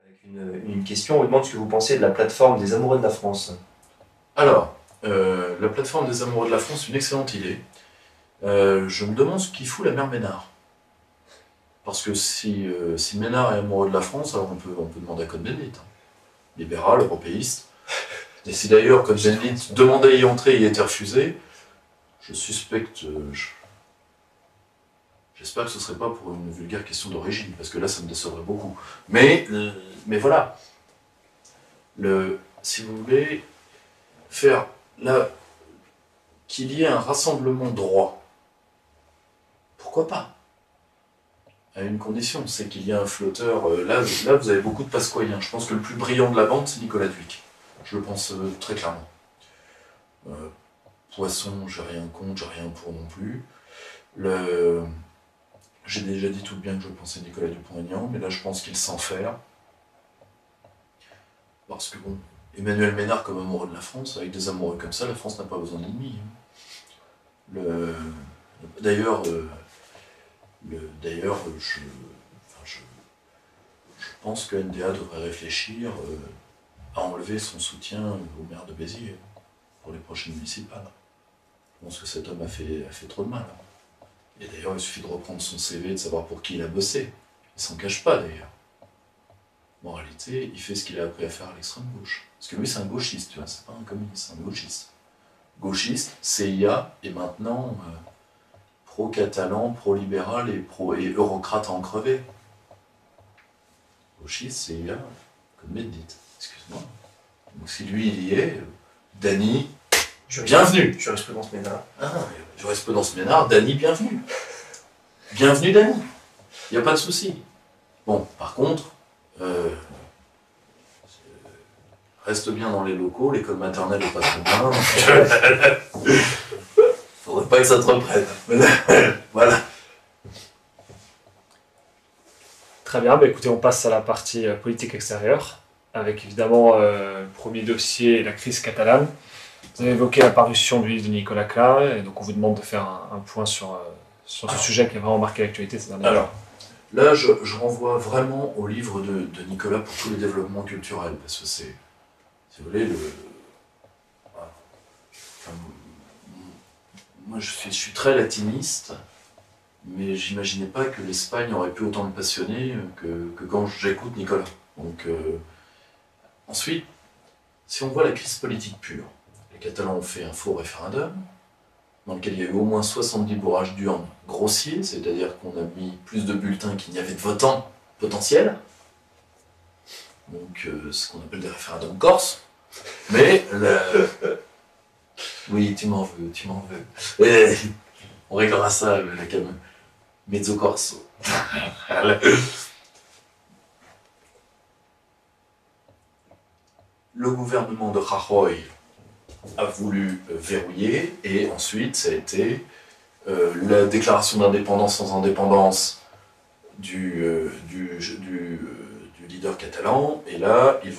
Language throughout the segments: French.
Avec une question, on vous demande ce que vous pensez de la plateforme des amoureux de la France. Alors, la plateforme des amoureux de la France, c'est une excellente idée. Je me demande ce qu'il fout la mère Ménard. Parce que si Ménard est amoureux de la France, alors on peut demander à Cohn-Bendit. Hein. Libéral, européiste. Et si d'ailleurs Cohn-Bendit demandait à y entrer et y était refusé, je suspecte. J'espère que ce ne serait pas pour une vulgaire question d'origine, parce que là, ça me décevrait beaucoup. Mais voilà. Si vous voulez faire là qu'il y ait un rassemblement droit, pourquoi pas? À une condition, c'est qu'il y ait un flotteur. Là, vous avez beaucoup de pasquoyens. Je pense que le plus brillant de la bande, c'est Nicolas Dhuicq. Je le pense très clairement. Poisson, j'ai rien contre, j'ai rien pour non plus. J'ai déjà dit tout le bien que je pensais de Nicolas Dupont-Aignan, mais là, je pense qu'il s'en fait. Parce que bon, Emmanuel Ménard comme amoureux de la France, avec des amoureux comme ça, la France n'a pas besoin d'ennemis. D'ailleurs, je pense que NDA devrait réfléchir à enlever son soutien au maire de Béziers pour les prochaines municipales. Je pense que cet homme a fait trop de mal. Et d'ailleurs, il suffit de reprendre son CV, de savoir pour qui il a bossé. Il s'en cache pas d'ailleurs. En réalité, il fait ce qu'il a appris à faire à l'extrême gauche. Parce que lui, c'est un gauchiste, tu vois, c'est pas un communiste, c'est un gauchiste. Gauchiste, CIA, et maintenant pro-catalan, pro-libéral et eurocrate à en crever. Gauchiste, CIA, comme Bendit, excuse-moi. Donc si lui, il y est, Dany, bienvenue. Jurisprudence Ménard. Ah, jurisprudence Ménard, Dany, bienvenue. Bienvenue, Dany. Il n'y a pas de souci. Bon, par contre, reste bien dans les locaux, l'école maternelle n'est pas très bien. Faudrait pas que ça te reprenne. Voilà. Très bien, bah écoutez, on passe à la partie politique extérieure, avec évidemment le premier dossier, la crise catalane. Vous avez évoqué la parution du livre de Nicolas Klein, et donc on vous demande de faire un point sur ce sujet qui a vraiment marqué l'actualité ces derniers jours. Alors, là, je renvoie vraiment au livre de Nicolas pour tous les développements culturels, parce que c'est, si vous voulez, moi je suis très latiniste, mais j'imaginais pas que l'Espagne aurait pu autant me passionner que quand j'écoute Nicolas. Donc, ensuite, si on voit la crise politique pure, les Catalans ont fait un faux référendum, dans lequel il y a eu au moins 70 bourrages d'urnes grossiers, c'est-à-dire qu'on a mis plus de bulletins qu'il n'y avait de votants potentiels, donc ce qu'on appelle des référendums corses, mais oui, tu m'en veux. Et on réglera ça avec un mezzo corso. Le gouvernement de Rajoy a voulu verrouiller, et ensuite ça a été la déclaration d'indépendance sans indépendance du leader catalan, et là ils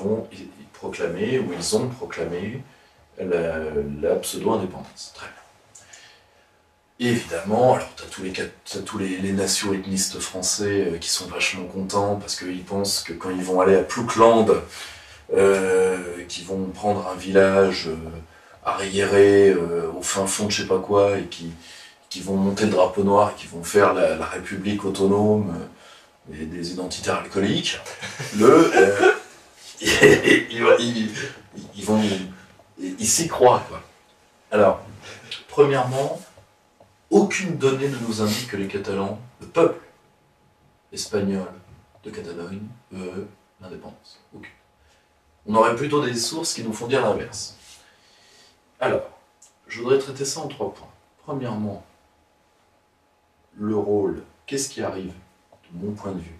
proclamer, ou ils ont proclamé la pseudo-indépendance. Très bien. Et évidemment, alors t'as tous les nation-ethnistes français qui sont vachement contents parce qu'ils pensent que quand ils vont aller à Ploukland, qu'ils vont prendre un village arriéré au fin fond de je sais pas quoi, et qui vont monter le drapeau noir et qui vont faire la République autonome et des identitaires alcooliques, ils s'y croient, quoi. Alors, premièrement, aucune donnée ne nous indique que les Catalans, le peuple espagnol de Catalogne, veut l'indépendance. Aucune. On aurait plutôt des sources qui nous font dire l'inverse. Alors, je voudrais traiter ça en 3 points. Premièrement, le rôle, qu'est-ce qui arrive, de mon point de vue,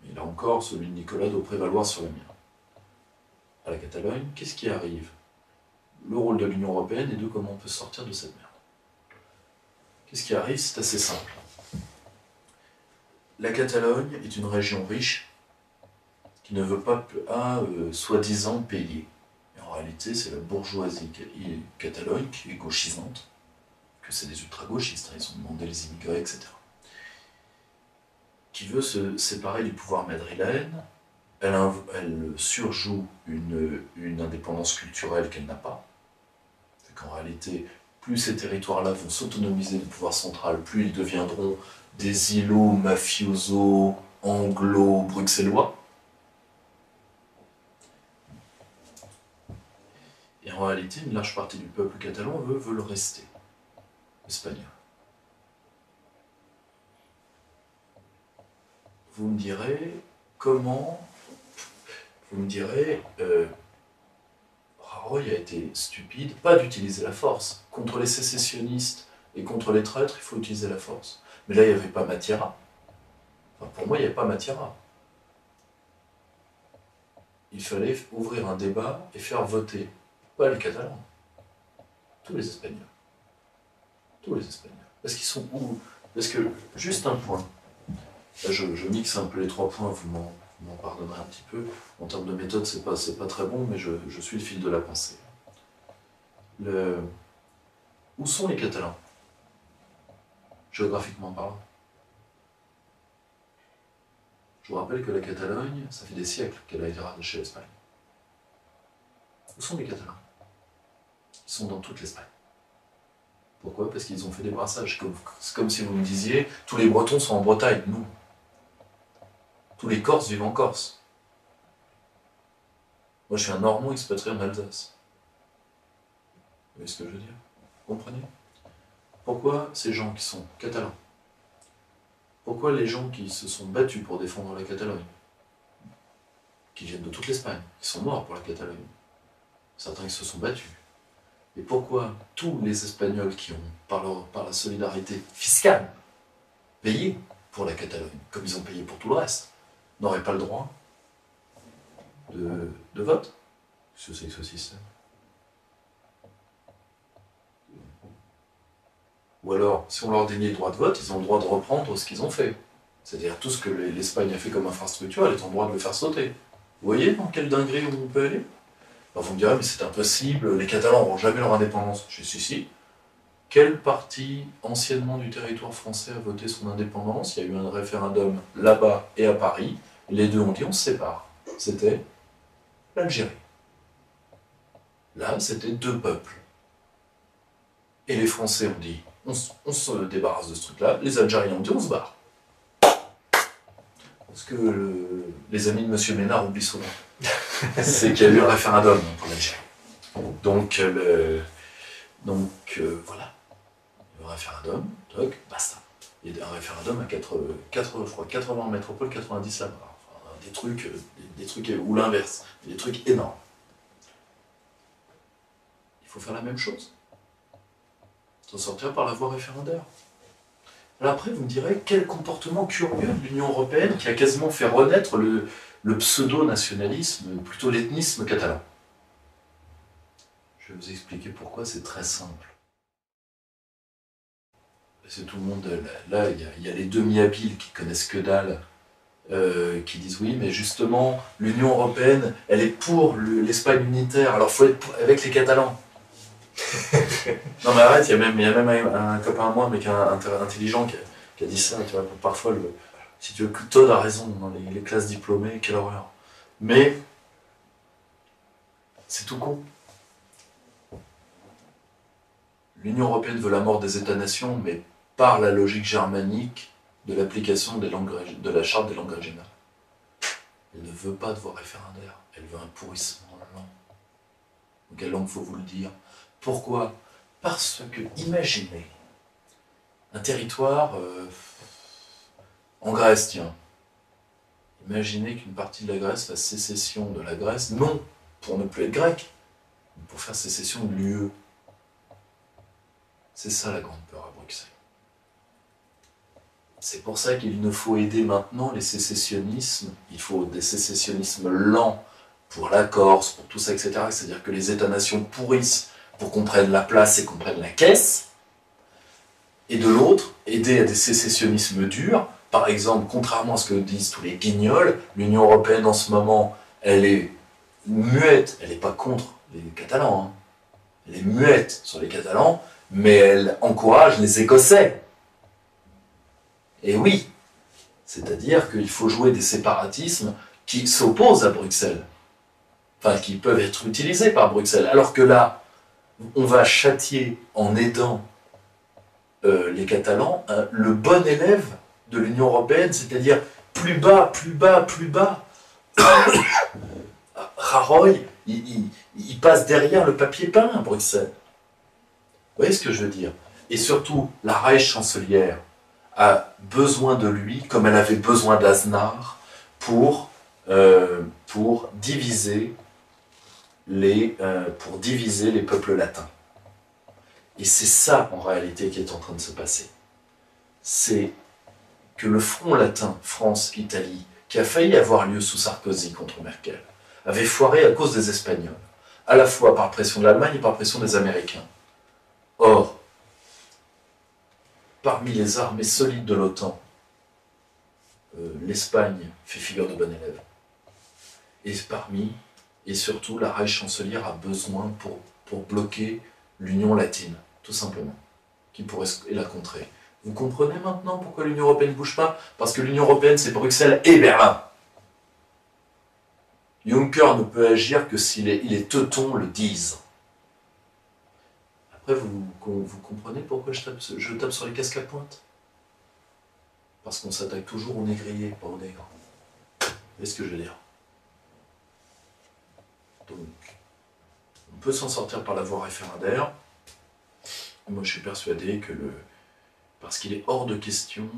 mais là encore, celui de Nicolas doit prévaloir sur le mien. À la Catalogne, qu'est-ce qui arrive? Le rôle de l'Union européenne et de comment on peut sortir de cette merde. Qu'est-ce qui arrive? C'est assez simple. La Catalogne est une région riche qui ne veut pas, soi-disant, payer. Et en réalité, c'est la bourgeoisie Catalogne qui est gauchisante, que c'est des ultra-gauchistes, ils ont demandé les immigrés, etc., qui veut se séparer du pouvoir madrilène elle surjoue une indépendance culturelle qu'elle n'a pas. C'est qu'en réalité, plus ces territoires-là vont s'autonomiser du pouvoir central, plus ils deviendront des îlots mafioso, anglo-bruxellois. Et en réalité, une large partie du peuple catalan veut le rester espagnol. Vous me direz, comment... Vous me direz, Rajoy a été stupide, pas d'utiliser la force. Contre les sécessionnistes et contre les traîtres, il faut utiliser la force. Mais là, il n'y avait pas matière à. Enfin, pour moi, il n'y avait pas matière à. Il fallait ouvrir un débat et faire voter, pas les Catalans, tous les Espagnols. Tous les Espagnols. Parce qu'ils sont où? Parce que, juste un point, là, je mixe un peu les 3 points, vous m'en pardonnerez un petit peu. En termes de méthode, c'est pas très bon, mais je suis le fil de la pensée. Où sont les Catalans? Géographiquement parlant. Je vous rappelle que la Catalogne, ça fait des siècles qu'elle a été rattachée à l'Espagne. Où sont les Catalans? Ils sont dans toute l'Espagne. Pourquoi? Parce qu'ils ont fait des brassages. C'est comme si vous me disiez, tous les Bretons sont en Bretagne. Non. Tous les Corses vivent en Corse. Moi, je suis un Normand expatrié en Alsace. Vous voyez ce que je veux dire? Vous comprenez? Pourquoi ces gens qui sont catalans? Pourquoi les gens qui se sont battus pour défendre la Catalogne, qui viennent de toute l'Espagne, qui sont morts pour la Catalogne, certains qui se sont battus, et pourquoi tous les Espagnols qui ont, par la solidarité fiscale, payé pour la Catalogne, comme ils ont payé pour tout le reste, n'auraient pas le droit de vote? Qu'est-ce que c'est que ce système? Ou alors, si on leur déniait le droit de vote, ils ont le droit de reprendre ce qu'ils ont fait. C'est-à-dire tout ce que l'Espagne a fait comme infrastructure, elle est en droit de le faire sauter. Vous voyez dans quelle dinguerie on peut aller? Alors vous me direz, mais c'est impossible, les Catalans n'auront jamais leur indépendance. Je dis, si. Quelle partie anciennement du territoire français a voté son indépendance? Il y a eu un référendum là-bas et à Paris. Les deux ont dit, on se sépare. C'était l'Algérie. Là, c'était 2 peuples. Et les Français ont dit, on se débarrasse de ce truc-là. Les Algériens ont dit, on se barre. Parce que les amis de M. Ménard oublient souvent. C'est qu'il y a eu un référendum pour l'Algérie. Donc, voilà. Le référendum, toc, basta. Il y a un référendum à 80 en métropole, 90 là-bas. Enfin, des trucs, ou l'inverse, des trucs énormes. Il faut faire la même chose. S'en sortir par la voie référendaire. Alors après, vous me direz, quel comportement curieux de l'Union européenne qui a quasiment fait renaître le pseudo-nationalisme, plutôt l'ethnisme catalan. Je vais vous expliquer pourquoi, c'est très simple. C'est tout le monde, là, il y a les demi-habiles qui connaissent que dalle, qui disent oui, mais justement, l'Union européenne, elle est pour l'Espagne unitaire, alors il faut être avec les Catalans. Non mais arrête, il y a même un copain à moi, mais intelligent, qui a dit ça, tu vois, parfois, si tu veux, Todd a raison, dans les classes diplômées, quelle horreur. Mais, c'est tout con. L'Union européenne veut la mort des États-nations, mais par la logique germanique de l'application de la charte des langues régionales. Elle ne veut pas de voie référendaire, elle veut un pourrissement lent. En quelle langue faut vous le dire? Pourquoi? Parce que, imaginez, un territoire en Grèce, tiens. Imaginez qu'une partie de la Grèce fasse sécession de la Grèce, non pour ne plus être grec, mais pour faire sécession de l'UE. C'est ça la grande peur à Bruxelles. C'est pour ça qu'il ne faut aider maintenant les sécessionnismes, il faut des sécessionnismes lents pour la Corse, pour tout ça, etc. C'est-à-dire que les États-nations pourrissent pour qu'on prenne la place et qu'on prenne la caisse, et de l'autre, aider à des sécessionnismes durs. Par exemple, contrairement à ce que disent tous les guignols, l'Union européenne en ce moment, elle est muette, elle n'est pas contre les Catalans, hein. Elle est muette sur les Catalans, mais elle encourage les Écossais. Et oui, c'est-à-dire qu'il faut jouer des séparatismes qui s'opposent à Bruxelles, enfin qui peuvent être utilisés par Bruxelles, alors que là, on va châtier en aidant les Catalans le bon élève de l'Union européenne, c'est-à-dire plus bas, plus bas, plus bas. Rajoy, il passe derrière le papier peint à Bruxelles. Vous voyez ce que je veux dire? Et surtout, la Reichschancelière a besoin de lui, comme elle avait besoin d'Aznar, pour diviser les peuples latins. Et c'est ça, en réalité, qui est en train de se passer. C'est que le front latin, France-Italie, qui a failli avoir lieu sous Sarkozy contre Merkel, avait foiré à cause des Espagnols, à la fois par pression de l'Allemagne et par pression des Américains. Or, parmi les armées solides de l'OTAN, l'Espagne fait figure de bon élève. Et surtout, la Reichschancelière a besoin pour bloquer l'Union latine, tout simplement, qui pourrait la contrer. Vous comprenez maintenant pourquoi l'Union européenne ne bouge pas? Parce que l'Union européenne, c'est Bruxelles et Berlin. Juncker ne peut agir que s'il est teutons le disent. Après, vous comprenez pourquoi je tape sur les casques à pointe? Parce qu'on s'attaque toujours aux négriers, pas aux nègres. Vous voyez ce que je veux dire? Donc, on peut s'en sortir par la voie référendaire. Moi, je suis persuadé que parce qu'il est hors de question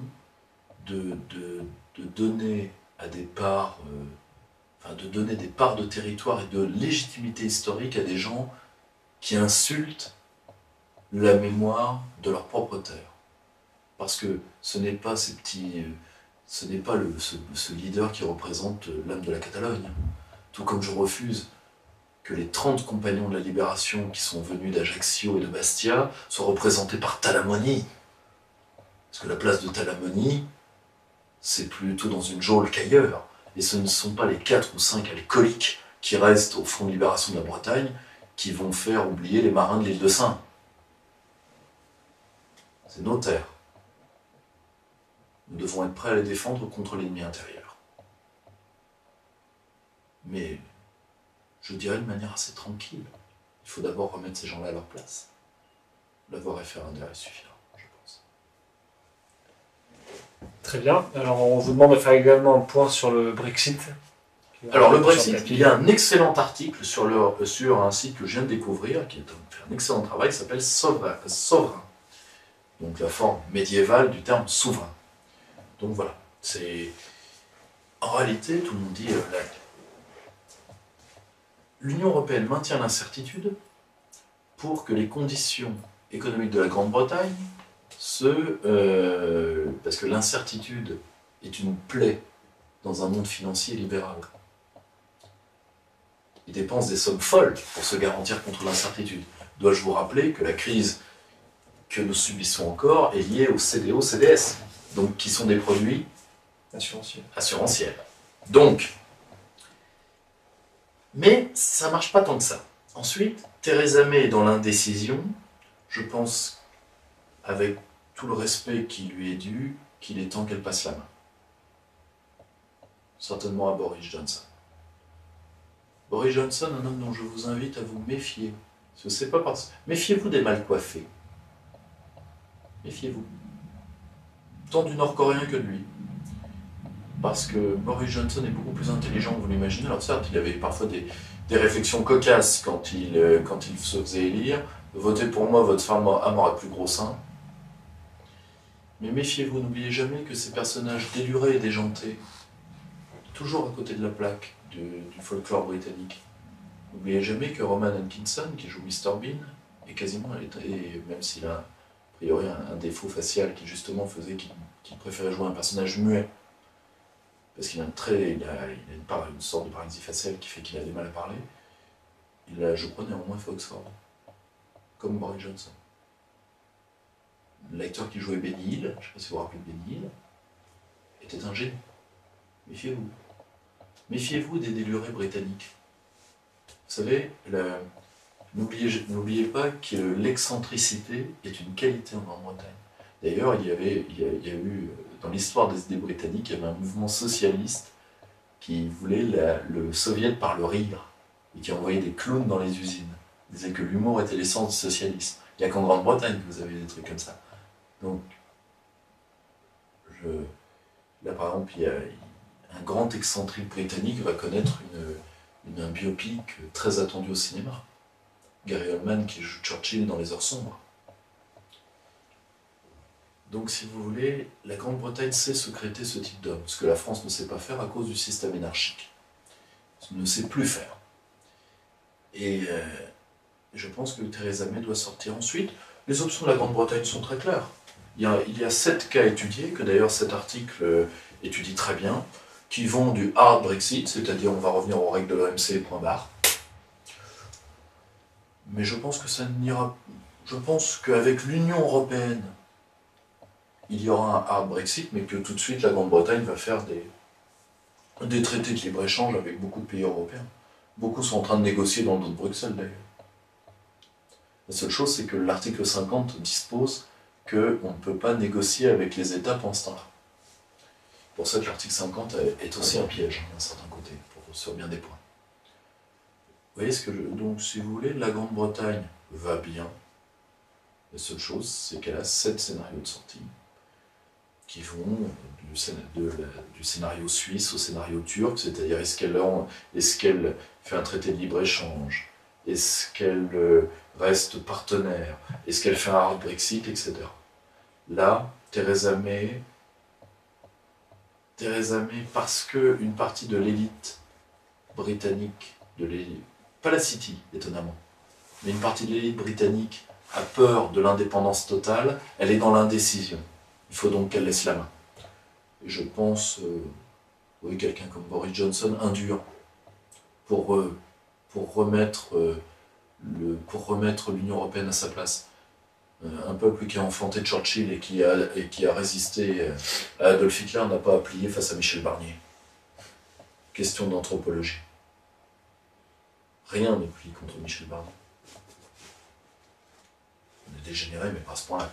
de donner à des parts, de donner des parts de territoire et de légitimité historique à des gens qui insultent la mémoire de leur propre terre. Parce que ce n'est pas ce leader qui représente l'âme de la Catalogne. Tout comme je refuse que les 30 compagnons de la libération qui sont venus d'Ajaccio et de Bastia soient représentés par Talamoni. Parce que la place de Talamoni, c'est plutôt dans une geôle qu'ailleurs. Et ce ne sont pas les 4 ou 5 alcooliques qui restent au Front de libération de la Bretagne qui vont faire oublier les marins de l'île de Sein. C'est nos terres. Nous devons être prêts à les défendre contre l'ennemi intérieur. Mais, je dirais de manière assez tranquille, il faut d'abord remettre ces gens-là à leur place. La voie référendaire est suffisante. Très bien. Alors, on vous demande de faire également un point sur le Brexit. Alors, le Brexit, il y a un excellent article sur un site que je viens de découvrir, qui fait un excellent travail, qui s'appelle Souverain. Donc, la forme médiévale du terme souverain. Donc, voilà. En réalité, tout le monde dit l'Union européenne maintient l'incertitude pour que les conditions économiques de la Grande-Bretagne parce que l'incertitude est une plaie dans un monde financier libéral. Ils dépensent des sommes folles pour se garantir contre l'incertitude. Dois-je vous rappeler que la crise que nous subissons encore est liée au CDO, CDS, donc qui sont des produits assurantiels. Donc, mais ça ne marche pas tant que ça. Ensuite, Theresa May est dans l'indécision. Je pense, avec tout le respect qui lui est dû, qu'il est temps qu'elle passe la main. Certainement à Boris Johnson. Boris Johnson, un homme dont je vous invite à vous méfier. Méfiez-vous des mal coiffés. Méfiez-vous. Tant du Nord-Coréen que de lui. Parce que Boris Johnson est beaucoup plus intelligent que vous l'imaginez. Alors certes, il avait parfois des réflexions cocasses quand il se faisait élire. Votez pour moi, votre femme aura plus gros seins. Mais méfiez-vous, n'oubliez jamais que ces personnages délurés et déjantés, toujours à côté de la plaque du folklore britannique, n'oubliez jamais que Roman Atkinson, qui joue Mr Bean, est quasiment, et même s'il a a priori un défaut facial qui justement faisait qu'il préférait jouer un personnage muet, parce qu'il a une sorte de paralysie faciale qui fait qu'il a du mal à parler, je crois néanmoins fait Oxford, comme Boris Johnson. L'acteur qui jouait Benny Hill, je ne sais pas si vous vous rappelez de Benny Hill, était un génie. Méfiez-vous. Méfiez-vous des délurés britanniques. Vous savez, n'oubliez pas que l'excentricité est une qualité en Grande-Bretagne. D'ailleurs, il y a eu, dans l'histoire des idées britanniques, il y avait un mouvement socialiste qui voulait le soviet par le rire, et qui envoyait des clowns dans les usines. Il disait que l'humour était l'essence du socialisme. Il n'y a qu'en Grande-Bretagne que vous avez des trucs comme ça. Donc, là par exemple, il y a un grand excentrique britannique va connaître un biopic très attendu au cinéma. Gary Oldman qui joue Churchill dans Les Heures sombres. Donc, si vous voulez, la Grande-Bretagne sait secréter ce type d'homme, ce que la France ne sait pas faire à cause du système anarchique. Elle ne sait plus faire. Et je pense que Theresa May doit sortir ensuite. Les options de la Grande-Bretagne sont très claires. Il y a 7 cas étudiés, que d'ailleurs cet article étudie très bien, qui vont du hard Brexit, c'est-à-dire on va revenir aux règles de l'OMC, point barre. Mais je pense que ça n'ira. Je pense qu'avec l'Union européenne, il y aura un hard Brexit, mais que tout de suite la Grande-Bretagne va faire des traités de libre-échange avec beaucoup de pays européens. Beaucoup sont en train de négocier dans le dos de Bruxelles d'ailleurs. La seule chose, c'est que l'article 50 dispose qu'on ne peut pas négocier avec les États pendant ce temps-là. Pour ça que l'article 50 est aussi un piège, d'un certain côté, sur bien des points. Vous voyez ce que donc, si vous voulez, la Grande-Bretagne va bien. La seule chose, c'est qu'elle a 7 scénarios de sortie qui vont du scénario suisse au scénario turc, c'est-à-dire est-ce qu'elle fait un traité de libre-échange, est-ce qu'elle reste partenaire, est-ce qu'elle fait un hard Brexit, etc. Là, Theresa May, parce qu'une partie de l'élite britannique, pas la City, étonnamment, mais une partie de l'élite britannique a peur de l'indépendance totale, elle est dans l'indécision. Il faut donc qu'elle laisse la main. Et je pense, oui, quelqu'un comme Boris Johnson, un dur, pour remettre l'Union européenne à sa place. Un peuple qui a enfanté Churchill et qui a résisté à Adolf Hitler n'a pas à plier face à Michel Barnier. Question d'anthropologie. Rien n'est plié contre Michel Barnier. On est dégénéré, mais pas à ce point-là.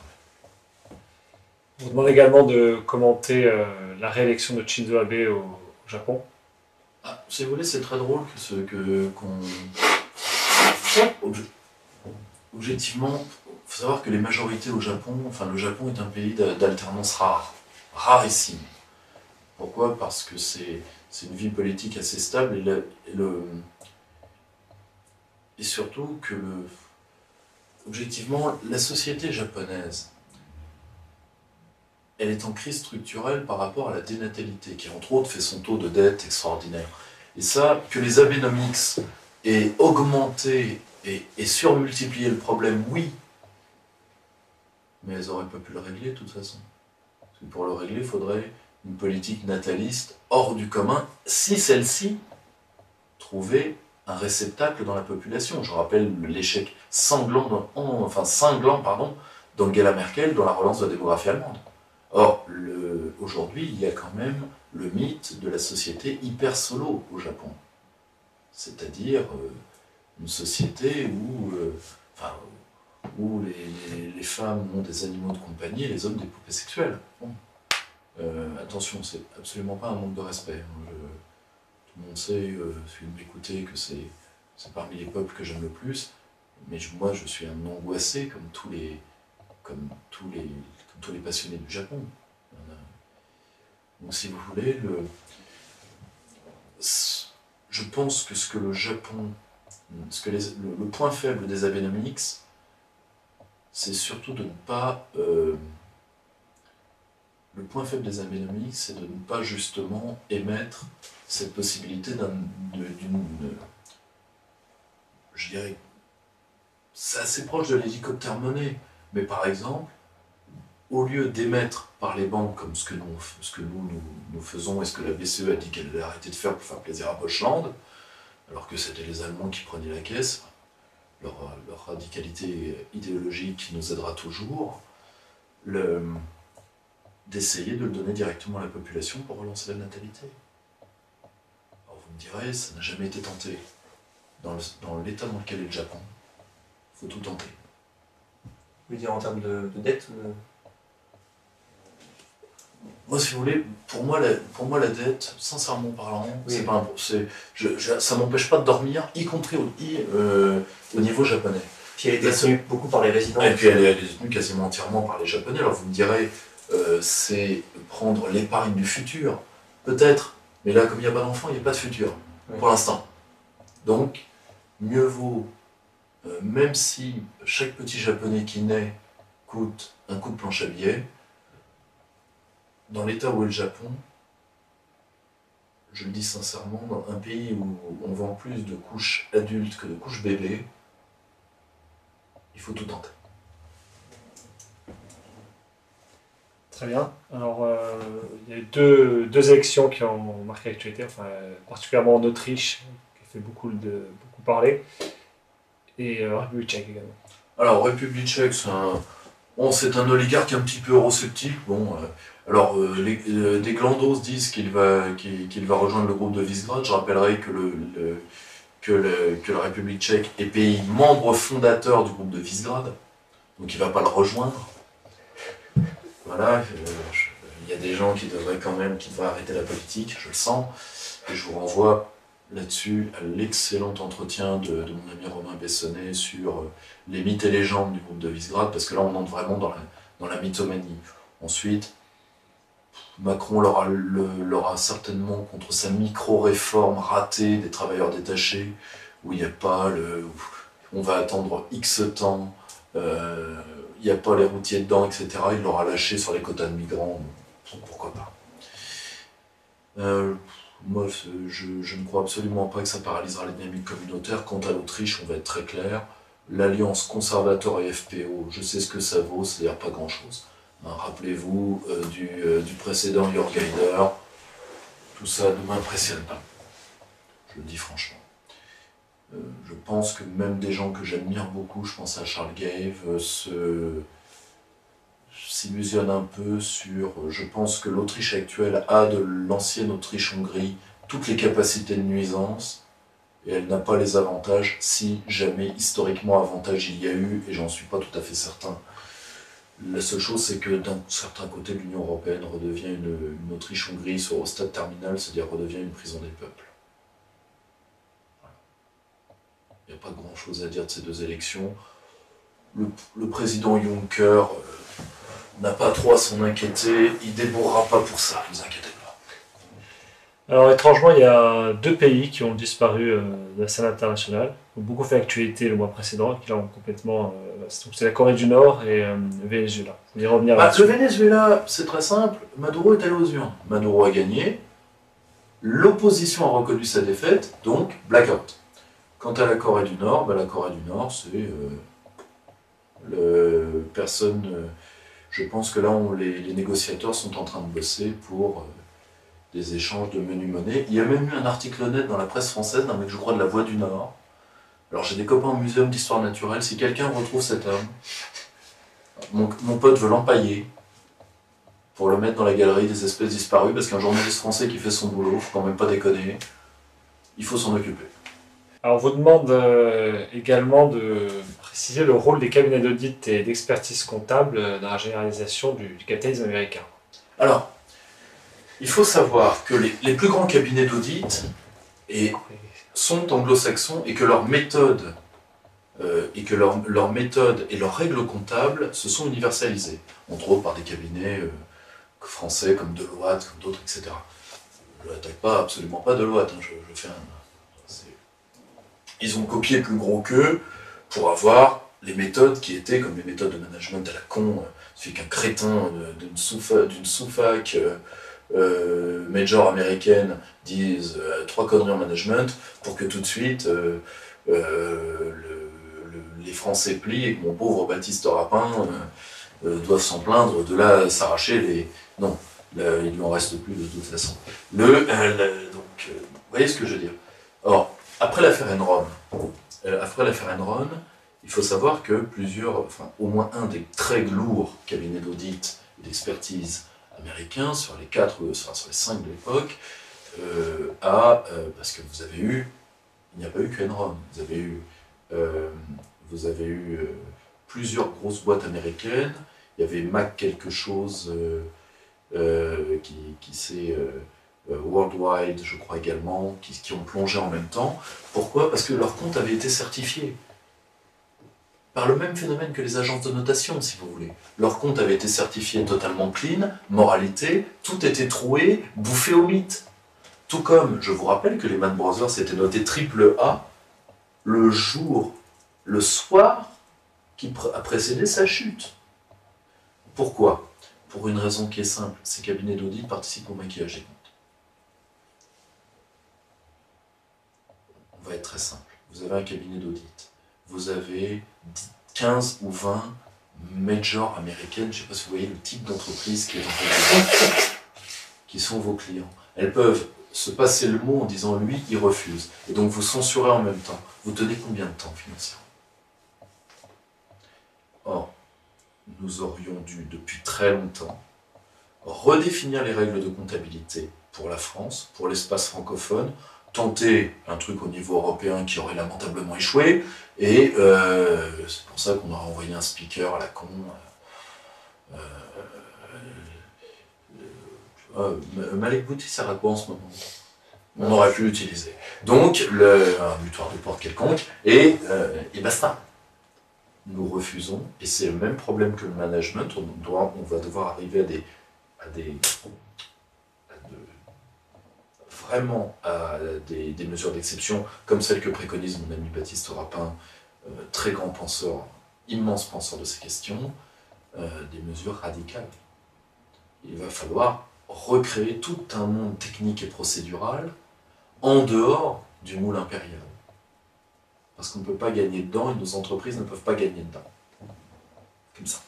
On vous demande également de commenter la réélection de Shinzo Abe au Japon. Ah, si vous voulez, c'est très drôle Objectivement, il faut savoir que les majorités au Japon, le Japon est un pays d'alternance rarissime. Pourquoi ? Parce que c'est une vie politique assez stable et surtout que, objectivement, la société japonaise, elle est en crise structurelle par rapport à la dénatalité, qui entre autres fait son taux de dette extraordinaire. Et ça, que les Abenomics aient augmenté et surmultiplié le problème, oui, mais elles n'auraient pas pu le régler de toute façon. Parce que pour le régler, il faudrait une politique nataliste hors du commun, si celle-ci trouvait un réceptacle dans la population. Je rappelle l'échec cinglant d'Angela Merkel dans la relance de la démographie allemande. Or, aujourd'hui, il y a quand même le mythe de la société hyper solo au Japon. C'est-à-dire une société où les femmes ont des animaux de compagnie et les hommes des poupées sexuelles. Bon. Attention, c'est absolument pas un manque de respect. Tout le monde sait, si vous m'écoutez, que c'est parmi les peuples que j'aime le plus, mais moi je suis un angoissé comme tous les passionnés du Japon. Donc si vous voulez, je pense que le point faible des Abenomics, c'est surtout de ne pas... le point faible des Abenomics, c'est de ne pas justement émettre cette possibilité je dirais, c'est assez proche de l'hélicoptère-monnaie, mais par exemple, au lieu d'émettre par les banques comme ce que nous faisons et ce que la BCE a dit qu'elle allait arrêter de faire pour faire plaisir à Deutschland, alors que c'était les Allemands qui prenaient la caisse, leur radicalité idéologique nous aidera toujours, d'essayer de le donner directement à la population pour relancer la natalité. Alors vous me direz, ça n'a jamais été tenté. Dans l'état dans lequel est le Japon, il faut tout tenter. Vous voulez dire en termes de dette Moi, si vous voulez, pour moi, la dette, sincèrement parlant, Oui. c'est pas ça m'empêche pas de dormir, y compris au niveau japonais. Puis elle est détenue beaucoup par les résidents. Et puis elle est détenue quasiment entièrement par les Japonais. Alors vous me direz, c'est prendre l'épargne du futur, peut-être, mais là, comme il n'y a pas d'enfant, il n'y a pas de futur, pour l'instant. Donc, mieux vaut, même si chaque petit Japonais qui naît coûte un coup de planche à billets, dans l'état où est le Japon, je le dis sincèrement, dans un pays où on vend plus de couches adultes que de couches bébés, il faut tout tenter. Très bien. Alors, il y a eu deux élections qui ont marqué l'actualité, enfin, particulièrement en Autriche, qui a fait beaucoup parler, et République tchèque également. Alors, République tchèque, c'est un oligarque un petit peu eurosceptique. Bon, des glandos disent qu'il va rejoindre le groupe de Visegrad. Je rappellerai que la République tchèque est pays membre fondateur du groupe de Visegrad, donc il ne va pas le rejoindre. Voilà, il y a des gens qui devraient arrêter la politique, je le sens, et je vous renvoie là-dessus à l'excellent entretien de mon ami Romain Bessonnet sur les mythes et légendes du groupe de Visegrad, parce que là on entre vraiment dans la mythomanie. Ensuite, Macron l'aura certainement contre sa micro-réforme ratée des travailleurs détachés, où il n'y a pas on va attendre X temps, il n'y a pas les routiers dedans, etc. Il l'aura lâché sur les quotas de migrants, pourquoi pas. Moi, je ne crois absolument pas que ça paralysera les dynamiques communautaires. Quant à l'Autriche, on va être très clair. L'alliance conservateur et FPO, je sais ce que ça vaut, c'est-à-dire pas grand-chose. Rappelez-vous du précédent Jörg Haider, tout ça ne m'impressionne pas. Je le dis franchement. Je pense que même des gens que j'admire beaucoup, je pense à Charles Gave, s'illusionnent un peu sur... Je pense que l'Autriche actuelle a de l'ancienne Autriche-Hongrie toutes les capacités de nuisance, et elle n'a pas les avantages, si jamais historiquement avantage il y a eu, et j'en suis pas tout à fait certain. La seule chose, c'est que d'un certain côté, l'Union européenne redevient une Autriche-Hongrie au stade terminal, c'est-à-dire redevient une prison des peuples. Il n'y a pas grand-chose à dire de ces deux élections. Le président Juncker n'a pas trop à s'en inquiéter, il ne débourrera pas pour ça, ne vous inquiétez pas. Alors étrangement, il y a deux pays qui ont disparu de la scène internationale, qui ont beaucoup fait actualité le mois précédent, et qui l'ont complètement... c'est la Corée du Nord et le Venezuela. Vous y revenir Le Venezuela, c'est très simple, Maduro est allé aux urnes. Maduro a gagné, l'opposition a reconnu sa défaite, donc blackout. Quant à la Corée du Nord, la Corée du Nord, c'est je pense que là, les négociateurs sont en train de bosser pour des échanges de menu monnaie. Il y a même eu un article net dans la presse française d'un mec, je crois, de la Voix du Nord. Alors j'ai des copains au Muséum d'Histoire Naturelle, si quelqu'un retrouve cet homme, mon pote veut l'empailler pour le mettre dans la galerie des espèces disparues, parce qu'un journaliste français qui fait son boulot, faut quand même pas déconner, il faut s'en occuper. Alors on vous demande également de préciser le rôle des cabinets d'audit et d'expertise comptable dans la généralisation du capitalisme américain. Alors, il faut savoir que les plus grands cabinets d'audit sont anglo-saxons et que leurs méthodes et leurs règles comptables se sont universalisées, entre autres par des cabinets français comme Deloitte, comme d'autres, etc. Je n'attaque absolument pas Deloitte, je fais ils ont copié plus gros qu'eux pour avoir les méthodes qui étaient comme les méthodes de management à la con. Il suffit qu'un crétin d'une sous-fac major américaine dise 3 conneries en management pour que tout de suite les Français plient et que mon pauvre Baptiste Rapin doivent s'en plaindre, de là s'arracher les... Non, là, il lui en reste plus de toute façon. Vous voyez ce que je veux dire. Or, après l'affaire Enron, il faut savoir que au moins un des très lourds cabinets d'audit et d'expertise américains, sur les 5 de l'époque, parce que il n'y a pas eu que Enron, vous avez eu plusieurs grosses boîtes américaines, il y avait Mac quelque chose, qui s'est Worldwide, je crois également, qui ont plongé en même temps. Pourquoi? Parce que leur compte avait été certifié. Par le même phénomène que les agences de notation, si vous voulez. Leur compte avait été certifié totalement clean, moralité, tout était troué, bouffé au mythe. Tout comme, je vous rappelle que les Lehman Brothers étaient notés triple A le soir qui a précédé sa chute. Pourquoi? Pour une raison qui est simple, ces cabinets d'audit participent au maquillage des comptes. On va être très simple. Vous avez un cabinet d'audit. Vous avez 15 ou 20 majors américaines, je ne sais pas si vous voyez le type d'entreprise qui sont vos clients. Elles peuvent se passer le mot en disant lui, il refuse. Et donc vous censurez en même temps. Vous tenez combien de temps financièrement? Or, nous aurions dû, depuis très longtemps, redéfinir les règles de comptabilité pour la France, pour l'espace francophone, tenter un truc au niveau européen qui aurait lamentablement échoué, et c'est pour ça qu'on aurait envoyé un speaker à la con. Malek Bouti sert à quoi en ce moment? On aurait pu l'utiliser. Donc, un butoir de porte quelconque, et basta. Nous refusons, et c'est le même problème que le management, on va devoir arriver vraiment à des mesures d'exception, comme celles que préconise mon ami Baptiste Rapin, très grand penseur, immense penseur de ces questions, des mesures radicales. Il va falloir recréer tout un monde technique et procédural en dehors du moule impérial. Parce qu'on ne peut pas gagner dedans et nos entreprises ne peuvent pas gagner dedans. Comme ça.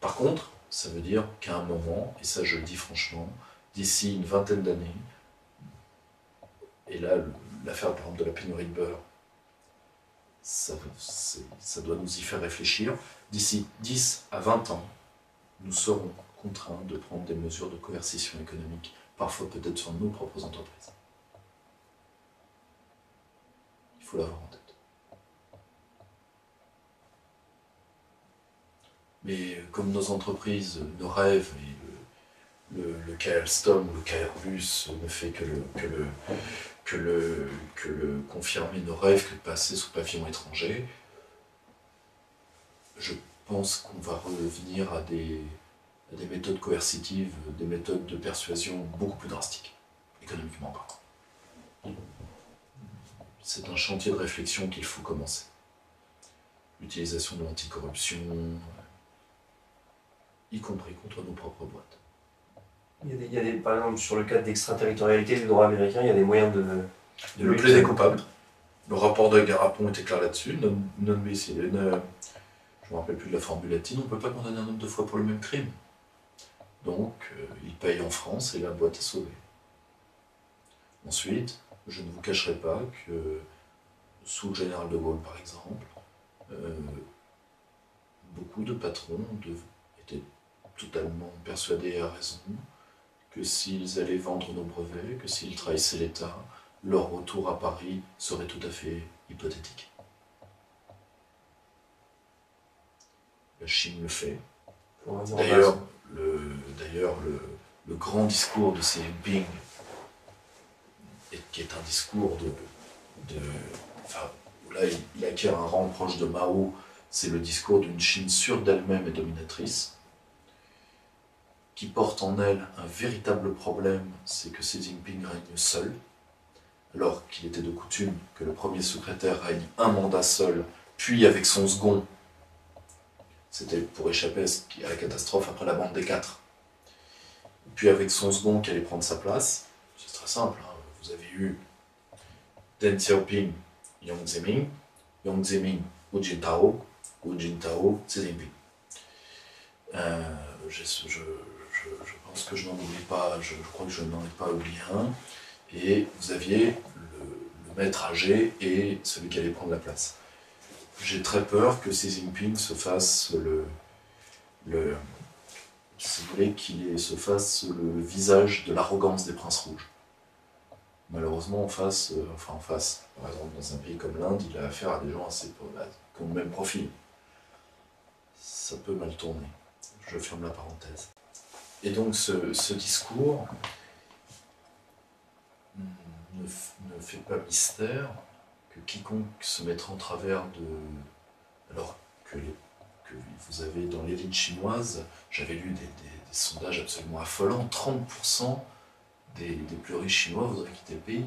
Par contre, ça veut dire qu'à un moment, et ça je le dis franchement, d'ici une vingtaine d'années, et là l'affaire par exemple de la pénurie de beurre, ça doit nous y faire réfléchir, d'ici 10 à 20 ans, nous serons contraints de prendre des mesures de coercition économique, parfois peut-être sur nos propres entreprises. Il faut l'avoir en tête. Mais comme nos entreprises, nos rêves, et le cas Alstom ou le cas Airbus ne fait que le confirmer nos rêves que de passer sous pavillon étranger, je pense qu'on va revenir à des méthodes coercitives, des méthodes de persuasion beaucoup plus drastiques, économiquement parlant. C'est un chantier de réflexion qu'il faut commencer. L'utilisation de l'anticorruption, y compris contre nos propres boîtes. Par exemple, sur le cadre d'extraterritorialité du droit américain, il y a des moyens de le plaider coupable. Le rapport de Garapon était clair là-dessus. Je ne me rappelle plus de la formule latine, on ne peut pas condamner un homme 2 fois pour le même crime. Donc, il paye en France et la boîte est sauvée. Ensuite, je ne vous cacherai pas que, sous le général de Gaulle par exemple, beaucoup de patrons étaient totalement persuadés à raison que s'ils allaient vendre nos brevets, que s'ils trahissaient l'État, leur retour à Paris serait tout à fait hypothétique. La Chine le fait. D'ailleurs, le grand discours de Xi Jinping, qui est un discours où là il acquiert un rang proche de Mao, c'est le discours d'une Chine sûre d'elle-même et dominatrice, qui porte en elle un véritable problème, c'est que Xi Jinping règne seul, alors qu'il était de coutume que le premier secrétaire règne un mandat seul, puis avec son second. C'était pour échapper à la catastrophe après la bande des 4. Puis avec son second qui allait prendre sa place, c'est très simple, hein. Vous avez eu Deng Xiaoping, Jiang Zemin, Jiang Zemin, Hu Jintao, Hu Jintao, Xi Jinping. Je pense que je n'en oublie pas, je crois que je n'en ai pas oublié un. Et vous aviez le maître âgé et celui qui allait prendre la place. J'ai très peur que Xi Jinping se fasse si vous voulez, se fasse le visage de l'arrogance des princes rouges. Malheureusement, en face, par exemple, dans un pays comme l'Inde, il a affaire à des gens qui ont le même profil. Ça peut mal tourner. Je ferme la parenthèse. Et donc ce discours ne fait pas mystère que quiconque se mettra en travers de... Alors que vous avez dans l'élite chinoise, j'avais lu des sondages absolument affolants, 30% des plus riches chinois voudraient quitter le pays.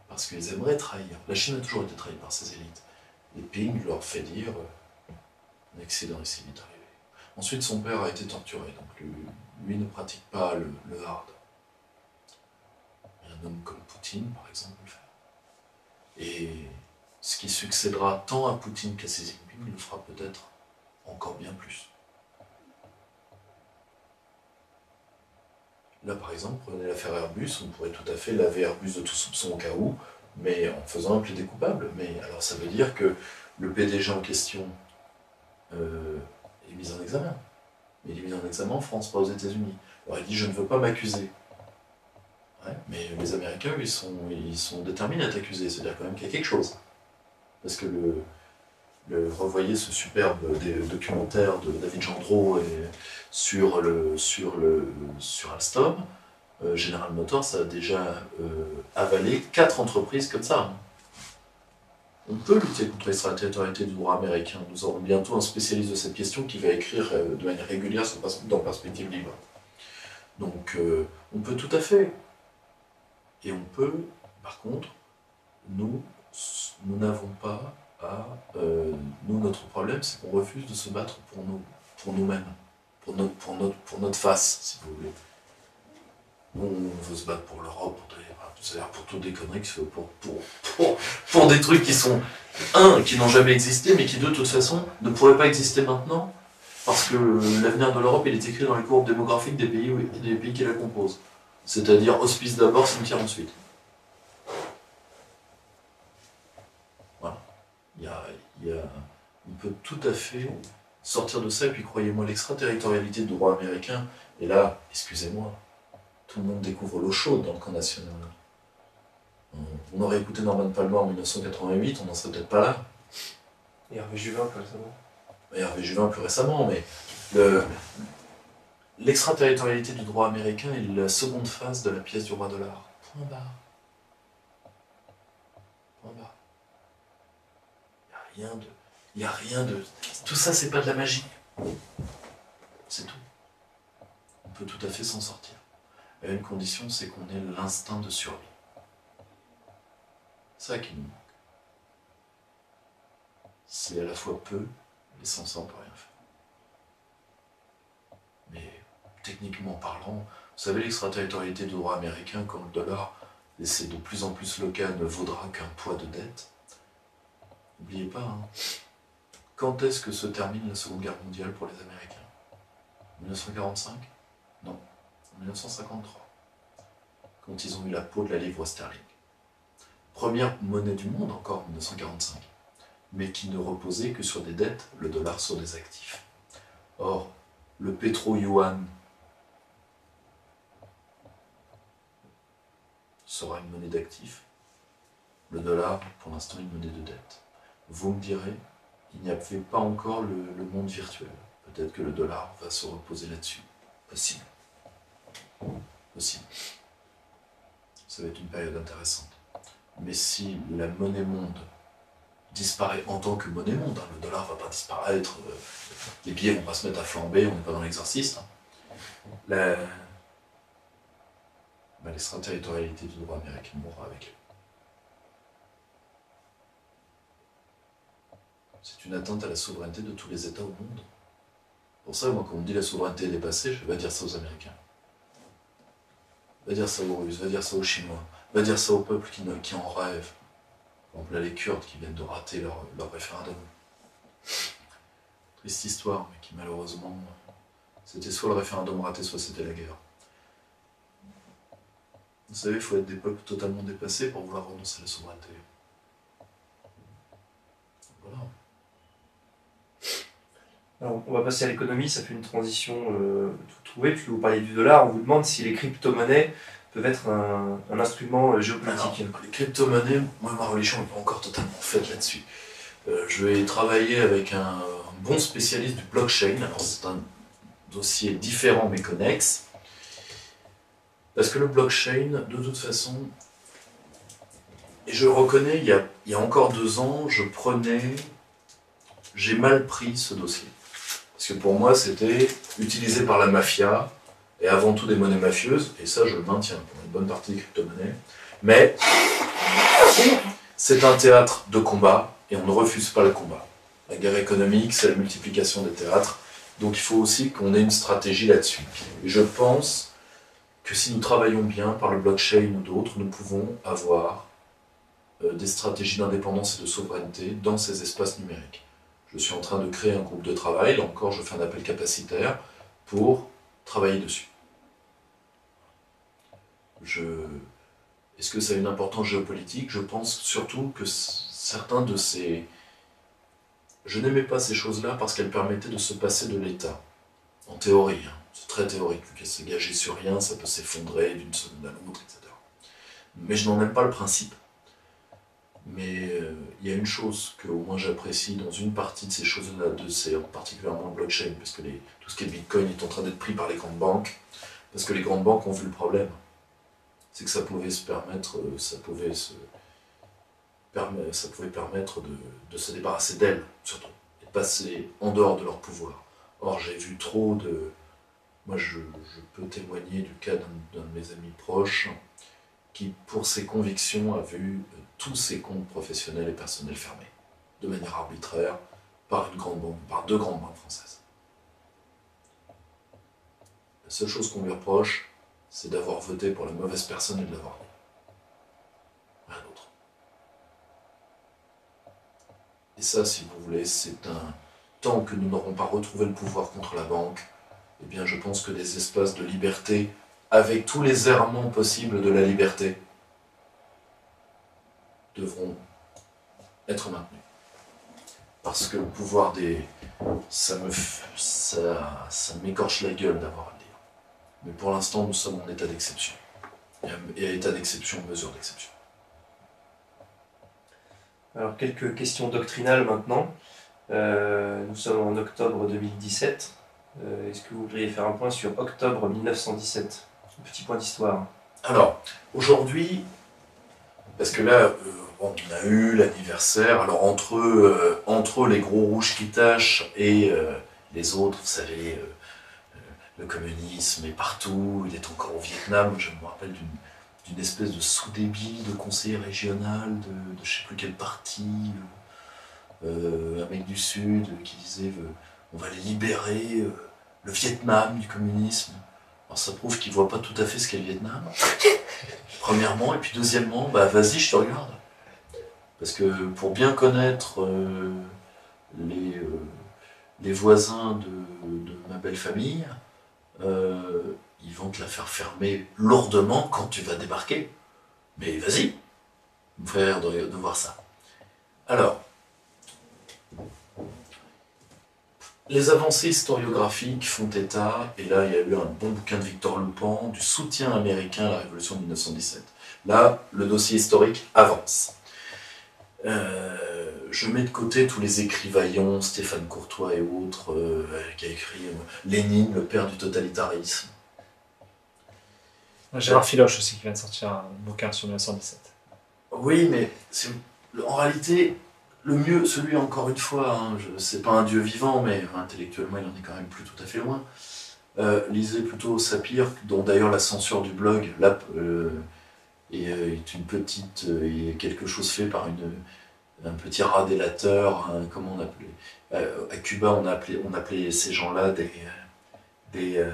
Parce qu'ils aimeraient trahir. La Chine a toujours été trahie par ses élites. Et Ping leur fait dire un accident est si vite arrivé. Ensuite, son père a été torturé, donc lui ne pratique pas le hard. Un homme comme Poutine, par exemple, le fait. Et ce qui succédera tant à Poutine qu'à Xi Jinping le fera peut-être encore bien plus. Là, par exemple, prenez l'affaire Airbus, on pourrait tout à fait laver Airbus de tout soupçon au cas où, mais en faisant un plaidé coupable. Mais alors ça veut dire que le PDG en question est mis en examen. Mais il est mis en examen en France, pas aux États-Unis. Alors il dit « je ne veux pas m'accuser ». Ouais, mais les Américains, ils sont déterminés à t'accuser, c'est-à-dire quand même qu'il y a quelque chose. Parce que revoyez ce superbe documentaire de David Gendreau sur Alstom. General Motors a déjà avalé 4 entreprises comme ça. On peut lutter contre l'extraterritorialité du droit américain. Nous aurons bientôt un spécialiste de cette question qui va écrire de manière régulière dans Perspective Libre. Donc on peut tout à fait. Et on peut, par contre, nous n'avons pas à... nous, notre problème, c'est qu'on refuse de se battre pour nous-mêmes, pour notre face, si vous voulez. Nous, on veut se battre pour l'Europe, c'est-à-dire pour toutes des conneries, pour des trucs qui sont, qui n'ont jamais existé, mais qui de toute façon ne pourraient pas exister maintenant, parce que l'avenir de l'Europe, il est écrit dans les courbes démographiques des pays qui la composent. C'est-à-dire hospice d'abord, cimetière ensuite. Voilà. On peut tout à fait sortir de ça, et puis croyez-moi, l'extraterritorialité du droit américain, et là, excusez-moi, tout le monde découvre l'eau chaude dans le camp national. On aurait écouté Norman Palmer en 1988, on n'en serait peut-être pas là. Et Hervé Juvin plus récemment. Et Hervé Juvin plus récemment, mais l'extraterritorialité du droit américain est la seconde phase de la pièce du roi dollar. Point barre. Point barre. Il n'y a rien de... Tout ça, c'est pas de la magie. C'est tout. On peut tout à fait s'en sortir. À une condition, c'est qu'on ait l'instinct de survie. C'est ça qui nous manque. C'est à la fois peu, et sans ça, on ne peut rien faire. Mais techniquement parlant, vous savez, l'extraterritorialité du droit américain, quand le dollar, et c'est de plus en plus le cas, ne vaudra qu'un poids de dette. N'oubliez pas, quand est-ce que se termine la Seconde Guerre mondiale pour les Américains? 1945? Non, en 1953, quand ils ont eu la peau de la livre sterling. Première monnaie du monde encore en 1945, mais qui ne reposait que sur des dettes, le dollar sur des actifs. Or, le pétro-yuan sera une monnaie d'actifs, le dollar, pour l'instant, une monnaie de dette. Vous me direz, il n'y a pas encore le monde virtuel. Peut-être que le dollar va se reposer là-dessus. Possible. Possible. Ça va être une période intéressante. Mais si la monnaie monde disparaît en tant que monnaie monde, le dollar ne va pas disparaître, les billets ne vont pas se mettre à flamber, on n'est pas dans l'exorciste. L'extraterritorialité du droit américain mourra avec lui. C'est une atteinte à la souveraineté de tous les États au monde. Pour ça, moi, quand on me dit la souveraineté est dépassée, je vais dire ça aux Américains. Va dire ça aux Russes, va dire ça aux Chinois, va dire ça aux peuples qui en rêvent. Par exemple, là, les Kurdes qui viennent de rater leur référendum. Triste histoire, mais qui malheureusement, c'était soit le référendum raté, soit c'était la guerre. Vous savez, il faut être des peuples totalement dépassés pour vouloir renoncer à la souveraineté. Voilà. Alors, on va passer à l'économie, ça fait une transition toute trouvée, puisque vous parlez du dollar, on vous demande si les crypto-monnaies peuvent être un instrument géopolitique. Alors, les crypto-monnaies, moi ma religion n'est pas encore totalement faite là-dessus. Je vais travailler avec un bon spécialiste du blockchain. Alors c'est un dossiers différents mais connexes. Parce que le blockchain, de toute façon, et je le reconnais, il y a encore 2 ans, j'ai mal pris ce dossier. Parce que pour moi, c'était utilisé par la mafia, et avant tout des monnaies mafieuses, et ça je le maintiens pour une bonne partie des crypto-monnaies. Mais c'est un théâtre de combat, et on ne refuse pas le combat. La guerre économique, c'est la multiplication des théâtres, donc il faut aussi qu'on ait une stratégie là-dessus. Et je pense que si nous travaillons bien par le blockchain ou d'autres, nous pouvons avoir des stratégies d'indépendance et de souveraineté dans ces espaces numériques. Je suis en train de créer un groupe de travail, là encore je fais un appel capacitaire pour travailler dessus. Est-ce que ça a une importance géopolitique? Je pense surtout que certains de ces... Je n'aimais pas ces choses-là parce qu'elles permettaient de se passer de l'État. En théorie, hein. C'est très théorique, vu qu'elle s'est gagée sur rien, ça peut s'effondrer d'une seconde à l'autre, etc. Mais je n'en aime pas le principe. Mais il y a une chose que au moins j'apprécie dans une partie de ces choses-là, particulièrement le blockchain, parce que tout ce qui est Bitcoin est en train d'être pris par les grandes banques, parce que les grandes banques ont vu le problème. C'est que ça pouvait permettre de se débarrasser d'elles, surtout, et de passer en dehors de leur pouvoir. Or, j'ai vu trop de... Moi, je peux témoigner du cas d'un de mes amis proches, qui, pour ses convictions, a vu tous ses comptes professionnels et personnels fermés, de manière arbitraire, par 2 grandes banques françaises. La seule chose qu'on lui reproche, c'est d'avoir voté pour la mauvaise personne et de l'avoir mis. Rien d'autre. Et ça, si vous voulez, c'est un... Tant que nous n'aurons pas retrouvé le pouvoir contre la banque, eh bien, je pense que des espaces de liberté, avec tous les errements possibles de la liberté, devront être maintenus. Parce que le pouvoir des... Ça m'écorche la gueule d'avoir à le dire. Mais pour l'instant, nous sommes en état d'exception. Et à état d'exception, mesure d'exception. Alors, quelques questions doctrinales maintenant. Nous sommes en octobre 2017. Est-ce que vous voudriez faire un point sur octobre 1917? Un petit point d'histoire. Alors, aujourd'hui, parce que là, on a eu l'anniversaire, alors entre les gros rouges qui tâchent et les autres, vous savez, le communisme est partout, il est encore au Vietnam. Je me rappelle d'une espèce de sous-débit de conseiller régional de je ne sais plus quel parti, un mec du Sud qui disait on va les libérer, le Vietnam du communisme. Alors ça prouve qu'il ne voit pas tout à fait ce qu'est le Vietnam, premièrement, et puis deuxièmement, bah vas-y, je te regarde. Parce que pour bien connaître les voisins de ma belle famille, ils vont te la faire fermer lourdement quand tu vas débarquer. Mais vas-y, mon frère, de voir ça. Alors, les avancées historiographiques font état, et là il y a eu un bon bouquin de Victor Loupan, du soutien américain à la Révolution de 1917. Là, le dossier historique avance. Je mets de côté tous les écrivaillons, Stéphane Courtois et autres, qui a écrit Lénine, le père du totalitarisme. Gérard Filoche aussi qui vient de sortir un bouquin sur 1917. Oui, mais en réalité, le mieux, celui encore une fois, hein, c'est pas un dieu vivant, mais intellectuellement il en est quand même plus tout à fait loin. Lisez plutôt Sapir, dont d'ailleurs la censure du blog est une petite, est quelque chose fait par un petit rat délateur, comment on appelait à Cuba on appelait ces gens-là des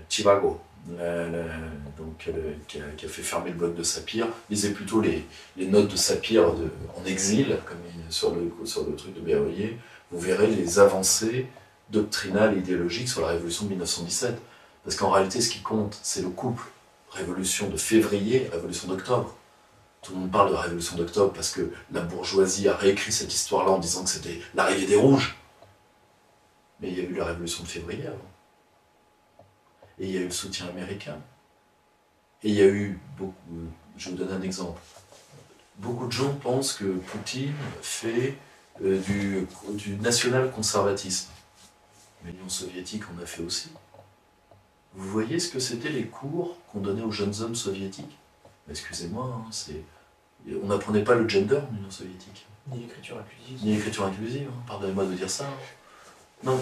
Chivago, qui a fait fermer le blog de Sapir. Lisez plutôt les notes de Sapir en exil, comme sur le truc de Berruyer. Vous verrez les avancées doctrinales et idéologiques sur la révolution de 1917. Parce qu'en réalité, ce qui compte, c'est le couple révolution de février, révolution d'octobre. Tout le monde parle de révolution d'octobre parce que la bourgeoisie a réécrit cette histoire-là en disant que c'était l'arrivée des rouges. Mais il y a eu la révolution de février avant. Et il y a eu le soutien américain. Et il y a eu beaucoup... Je vais vous donner un exemple. Beaucoup de gens pensent que Poutine fait du national-conservatisme. Mais l'Union soviétique en a fait aussi. Vous voyez ce que c'était les cours qu'on donnait aux jeunes hommes soviétiques? Excusez-moi, on n'apprenait pas le gender en Union soviétique. Ni l'écriture inclusive. Ni l'écriture inclusive, pardonnez-moi de dire ça. Non,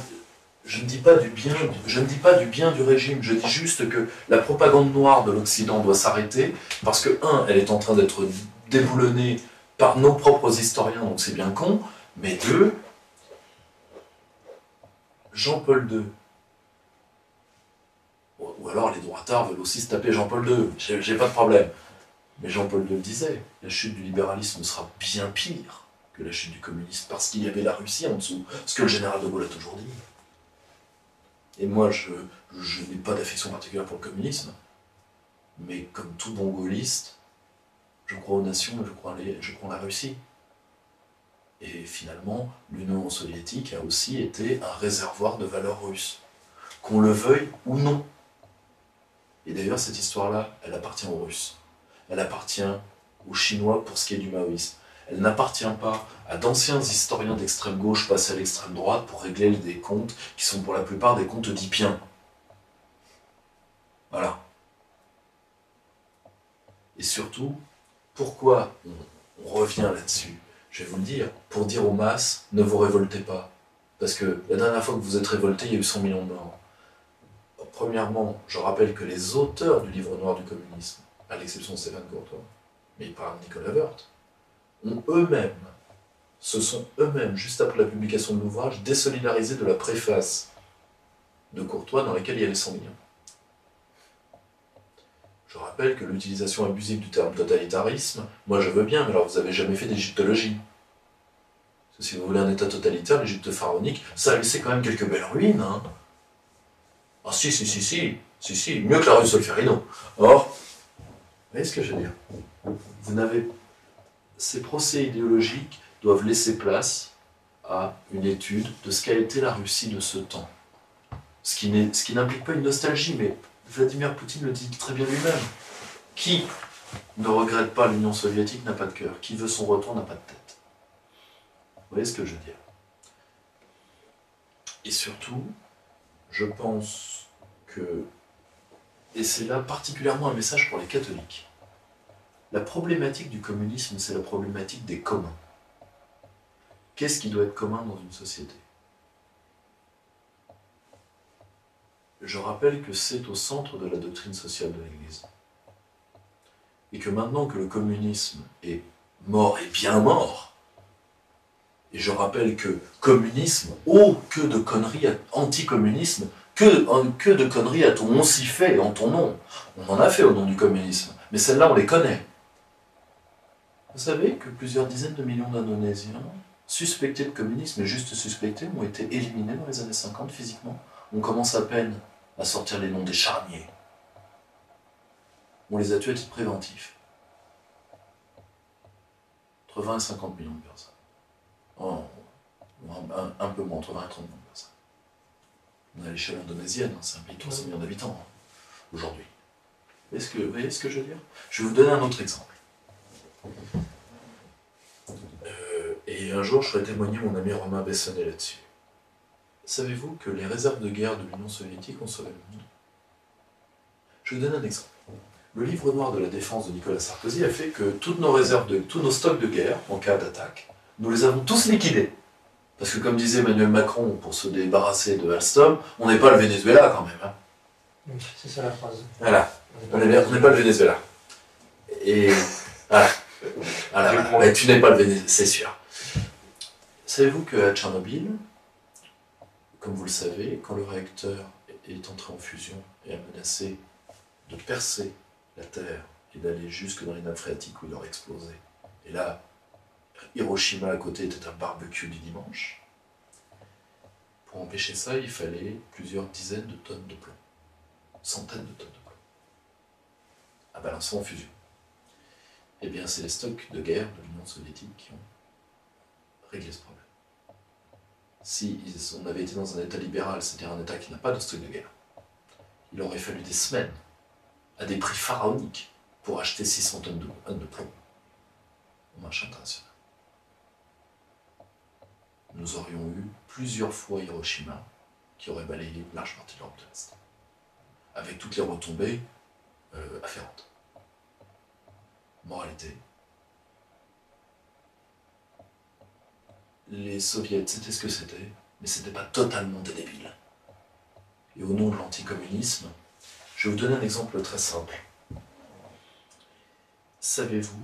je ne dis pas du bien du régime, je dis juste que la propagande noire de l'Occident doit s'arrêter, parce que, elle est en train d'être déboulonnée par nos propres historiens, donc c'est bien con, mais deux, Jean-Paul II, ou alors les droitards veulent aussi se taper Jean-Paul II, j'ai pas de problème. Mais Jean-Paul II le disait, la chute du libéralisme sera bien pire que la chute du communisme, parce qu'il y avait la Russie en dessous, ce que le général de Gaulle a toujours dit. Et moi, je n'ai pas d'affection particulière pour le communisme, mais comme tout bon gaulliste, je crois aux nations, je crois en la Russie. Et finalement, l'Union soviétique a aussi été un réservoir de valeurs russes, qu'on le veuille ou non. Et d'ailleurs, cette histoire-là, elle appartient aux Russes. Elle appartient aux Chinois pour ce qui est du maoïsme. Elle n'appartient pas à d'anciens historiens d'extrême gauche passés à l'extrême droite pour régler des comptes qui sont pour la plupart des comptes oedipiens. Voilà. Et surtout, pourquoi on revient là-dessus? Je vais vous le dire, pour dire aux masses, ne vous révoltez pas. Parce que la dernière fois que vous êtes révoltés, il y a eu 100 millions de morts. Premièrement, je rappelle que les auteurs du livre noir du communisme, à l'exception de Stéphane Courtois, mais il parle de Nicolas Woerth, se sont eux-mêmes, juste après la publication de l'ouvrage, désolidarisés de la préface de Courtois dans laquelle il y a les 100 millions. Je rappelle que l'utilisation abusive du terme totalitarisme, moi je veux bien, mais alors vous n'avez jamais fait d'égyptologie. Parce que si vous voulez un état totalitaire, l'Égypte pharaonique, ça a laissé quand même quelques belles ruines. Hein. Ah si, mieux que la rue Solferino. Or, vous voyez ce que je veux dire? Ces procès idéologiques doivent laisser place à une étude de ce qu'a été la Russie de ce temps. Ce qui n'implique pas une nostalgie, mais Vladimir Poutine le dit très bien lui-même. Qui ne regrette pas l'Union soviétique n'a pas de cœur. Qui veut son retour n'a pas de tête. Vous voyez ce que je veux dire? Et surtout, je pense que, et c'est là particulièrement un message pour les catholiques, la problématique du communisme, c'est la problématique des communs. Qu'est-ce qui doit être commun dans une société? Je rappelle que c'est au centre de la doctrine sociale de l'Église. Et que maintenant que le communisme est mort et bien mort, et je rappelle que communisme, oh, que de conneries, anticommunisme, que de conneries a-t-on si fait en ton nom? On en a fait au nom du communisme, mais celles-là on les connaît. Vous savez que plusieurs dizaines de millions d'Indonésiens suspectés de communisme, et juste suspectés, ont été éliminés dans les années 50 physiquement. On commence à peine à sortir les noms des charniers. On les a tués à titre préventif. Entre 20 et 50 millions de personnes. Un peu moins, entre 20 et 30 millions de personnes. On est à l'échelle indonésienne, c'est un pays de 300 millions d'habitants aujourd'hui. Vous voyez ce que je veux dire? Je vais vous donner un autre exemple. Et un jour, je ferai témoigner mon ami Romain Bessonnet là-dessus. Savez-vous que les réserves de guerre de l'Union soviétique ont sauvé le monde? Je vous donne un exemple. Le livre noir de la défense de Nicolas Sarkozy a fait que toutes nos réserves, tous nos stocks de guerre, en cas d'attaque, nous les avons tous liquidés. Parce que comme disait Emmanuel Macron, pour se débarrasser de Alstom, on n'est pas le Venezuela quand même. Hein. Oui, c'est ça la phrase. Voilà, on n'est pas le Venezuela. Et voilà. Mais tu n'es pas le Venezuela, c'est sûr. Savez-vous qu'à Tchernobyl, comme vous le savez, quand le réacteur est entré en fusion et a menacé de percer la Terre et d'aller jusque dans les nappes phréatiques où il aurait explosé, et là, Hiroshima à côté était un barbecue du dimanche, pour empêcher ça, il fallait plusieurs dizaines de tonnes de plomb, centaines de tonnes de plomb, à balancer en fusion. Eh bien, c'est les stocks de guerre de l'Union soviétique qui ont réglé ce problème. Si on avait été dans un état libéral, c'est-à-dire un état qui n'a pas de stock de guerre, il aurait fallu des semaines, à des prix pharaoniques, pour acheter 600 tonnes de plomb au marché international. Nous aurions eu plusieurs fois Hiroshima qui aurait balayé une large partie de l'Europe de l'Est, avec toutes les retombées afférentes. Moralité. Les soviets, c'était ce que c'était, mais c'était pas totalement des débiles. Et au nom de l'anticommunisme, je vais vous donner un exemple très simple. Savez-vous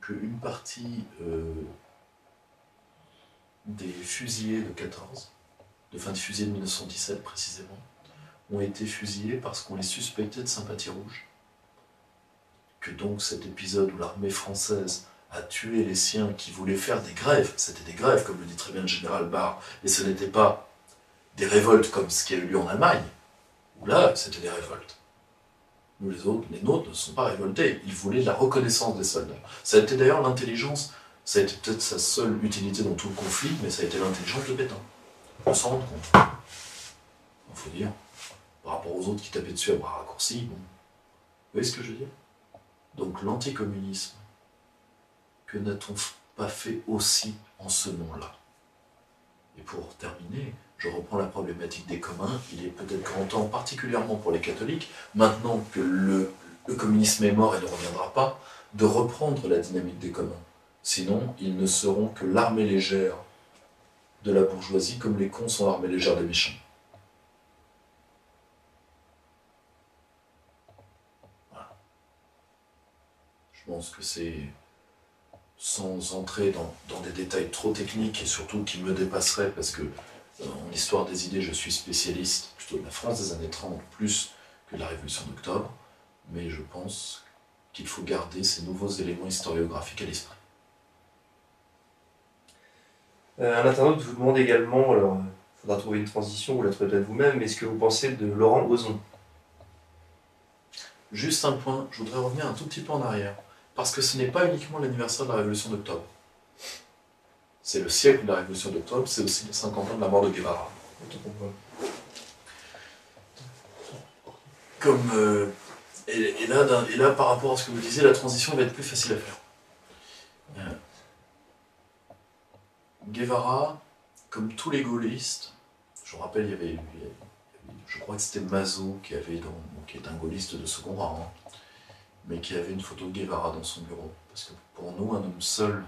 qu'une partie des fusillés de 14, de fin de fusillés de 1917 précisément, ont été fusillés parce qu'on les suspectait de sympathie rouge? Que donc cet épisode où l'armée française a tué les siens qui voulaient faire des grèves, c'était des grèves comme le dit très bien le général Barre, et ce n'était pas des révoltes comme ce qui a eu lieu en Allemagne, où là c'était des révoltes. Nous les autres, les nôtres ne sont pas révoltés, ils voulaient la reconnaissance des soldats. Ça a été d'ailleurs l'intelligence, ça a été peut-être sa seule utilité dans tout le conflit, mais ça a été l'intelligence de Pétain. On s'en rend compte. Il faut dire, par rapport aux autres qui tapaient dessus à bras raccourcis, bon. Vous voyez ce que je veux dire? Donc l'anticommunisme, que n'a-t-on pas fait aussi en ce nom-là? Et pour terminer, je reprends la problématique des communs. Il est peut-être grand temps, particulièrement pour les catholiques, maintenant que le communisme est mort et ne reviendra pas, de reprendre la dynamique des communs. Sinon, ils ne seront que l'armée légère de la bourgeoisie, comme les cons sont l'armée légère des méchants. Voilà. Je pense que c'est, sans entrer dans des détails trop techniques et surtout qui me dépasseraient, parce que en histoire des idées, je suis spécialiste plutôt de la France des années 30 plus que de la Révolution d'octobre, mais je pense qu'il faut garder ces nouveaux éléments historiographiques à l'esprit. Un internaute vous demande également, alors il faudra trouver une transition, vous la trouvez peut-être vous-même, mais ce que vous pensez de Laurent Ozon? Juste un point, je voudrais revenir un tout petit peu en arrière, parce que ce n'est pas uniquement l'anniversaire de la Révolution d'octobre. C'est le siècle de la Révolution d'octobre, c'est aussi les 50 ans de la mort de Guevara. Comme, et là, par rapport à ce que vous disiez, la transition va être plus facile à faire. Guevara, comme tous les gaullistes, je me rappelle, il y avait je crois que c'était Mazo qui est un gaulliste de second rang, hein, mais qui avait une photo de Guevara dans son bureau. Parce que pour nous, un homme seul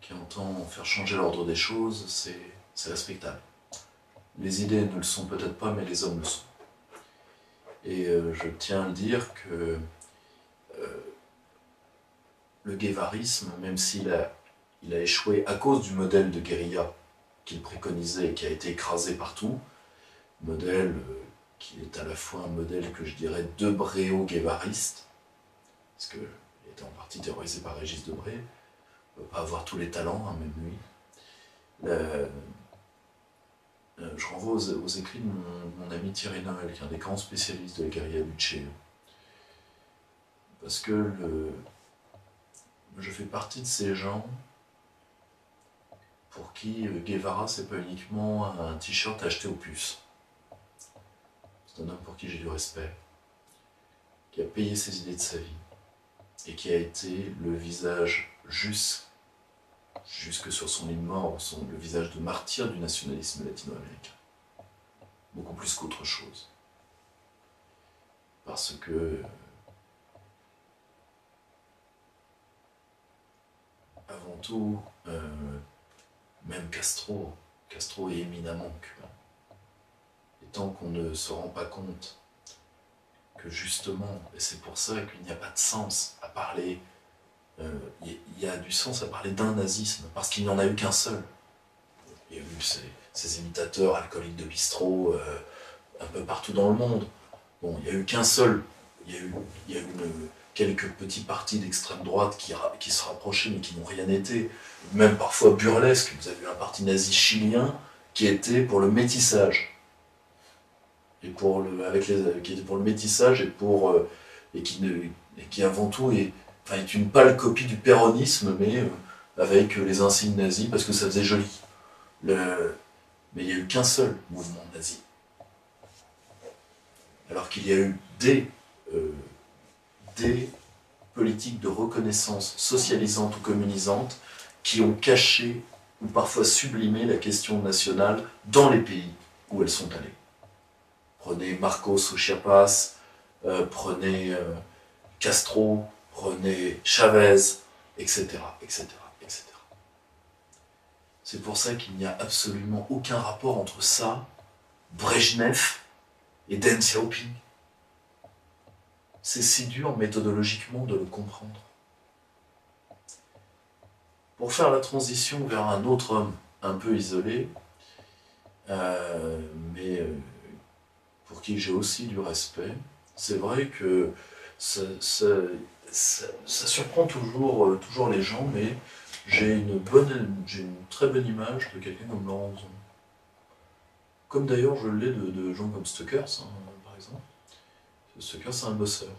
qui entend faire changer l'ordre des choses, c'est respectable. Les idées ne le sont peut-être pas, mais les hommes le sont. Et je tiens à le dire que le guévarisme, même s'il a échoué à cause du modèle de guérilla qu'il préconisait et qui a été écrasé partout, modèle qui est à la fois un modèle que je dirais debréo-guévariste, parce qu'il était en partie terrorisé par Régis Debré, il ne peut pas avoir tous les talents, hein, même lui. Je renvoie aux écrits de mon ami Thierry Noël, qui est un des grands spécialistes de la guérilla Luce. Parce que je fais partie de ces gens pour qui Guevara, c'est pas uniquement un t-shirt acheté aux puces. C'est un homme pour qui j'ai du respect, qui a payé ses idées de sa vie, et qui a été le visage jusque sur son lit de mort, le visage de martyr du nationalisme latino-américain. Beaucoup plus qu'autre chose. Parce que avant tout, même Castro est éminemment cubain. Et tant qu'on ne se rend pas compte que justement, et c'est pour ça qu'il n'y a pas de sens à parler, il y a du sens à parler d'un nazisme, parce qu'il n'y en a eu qu'un seul. Il y a eu ces imitateurs alcooliques de bistrot un peu partout dans le monde. Bon, il n'y a eu qu'un seul. Il y a eu quelques petits partis d'extrême droite qui se rapprochaient mais qui n'ont rien été. Même parfois burlesque. Vous avez eu un parti nazi chilien qui était pour le métissage. Et qui était pour le métissage et qui avant tout est une pâle copie du péronisme, mais avec les insignes nazis parce que ça faisait joli. Mais il n'y a eu qu'un seul mouvement nazi. Alors qu'il y a eu des politiques de reconnaissance socialisantes ou communisantes qui ont caché ou parfois sublimer la question nationale dans les pays où elles sont allées. Prenez Marcos ou Chiapas, prenez Castro, prenez Chavez, etc., etc., etc. C'est pour ça qu'il n'y a absolument aucun rapport entre ça, Brejnev et Deng Xiaoping. C'est si dur méthodologiquement de le comprendre. Pour faire la transition vers un autre homme un peu isolé, mais pour qui j'ai aussi du respect, c'est vrai que ça surprend toujours les gens, mais j'ai une très bonne image de quelqu'un comme Laurent Ozon. Comme d'ailleurs je l'ai de gens comme Stuckers, hein, par exemple. Stuckers, c'est un bosseur.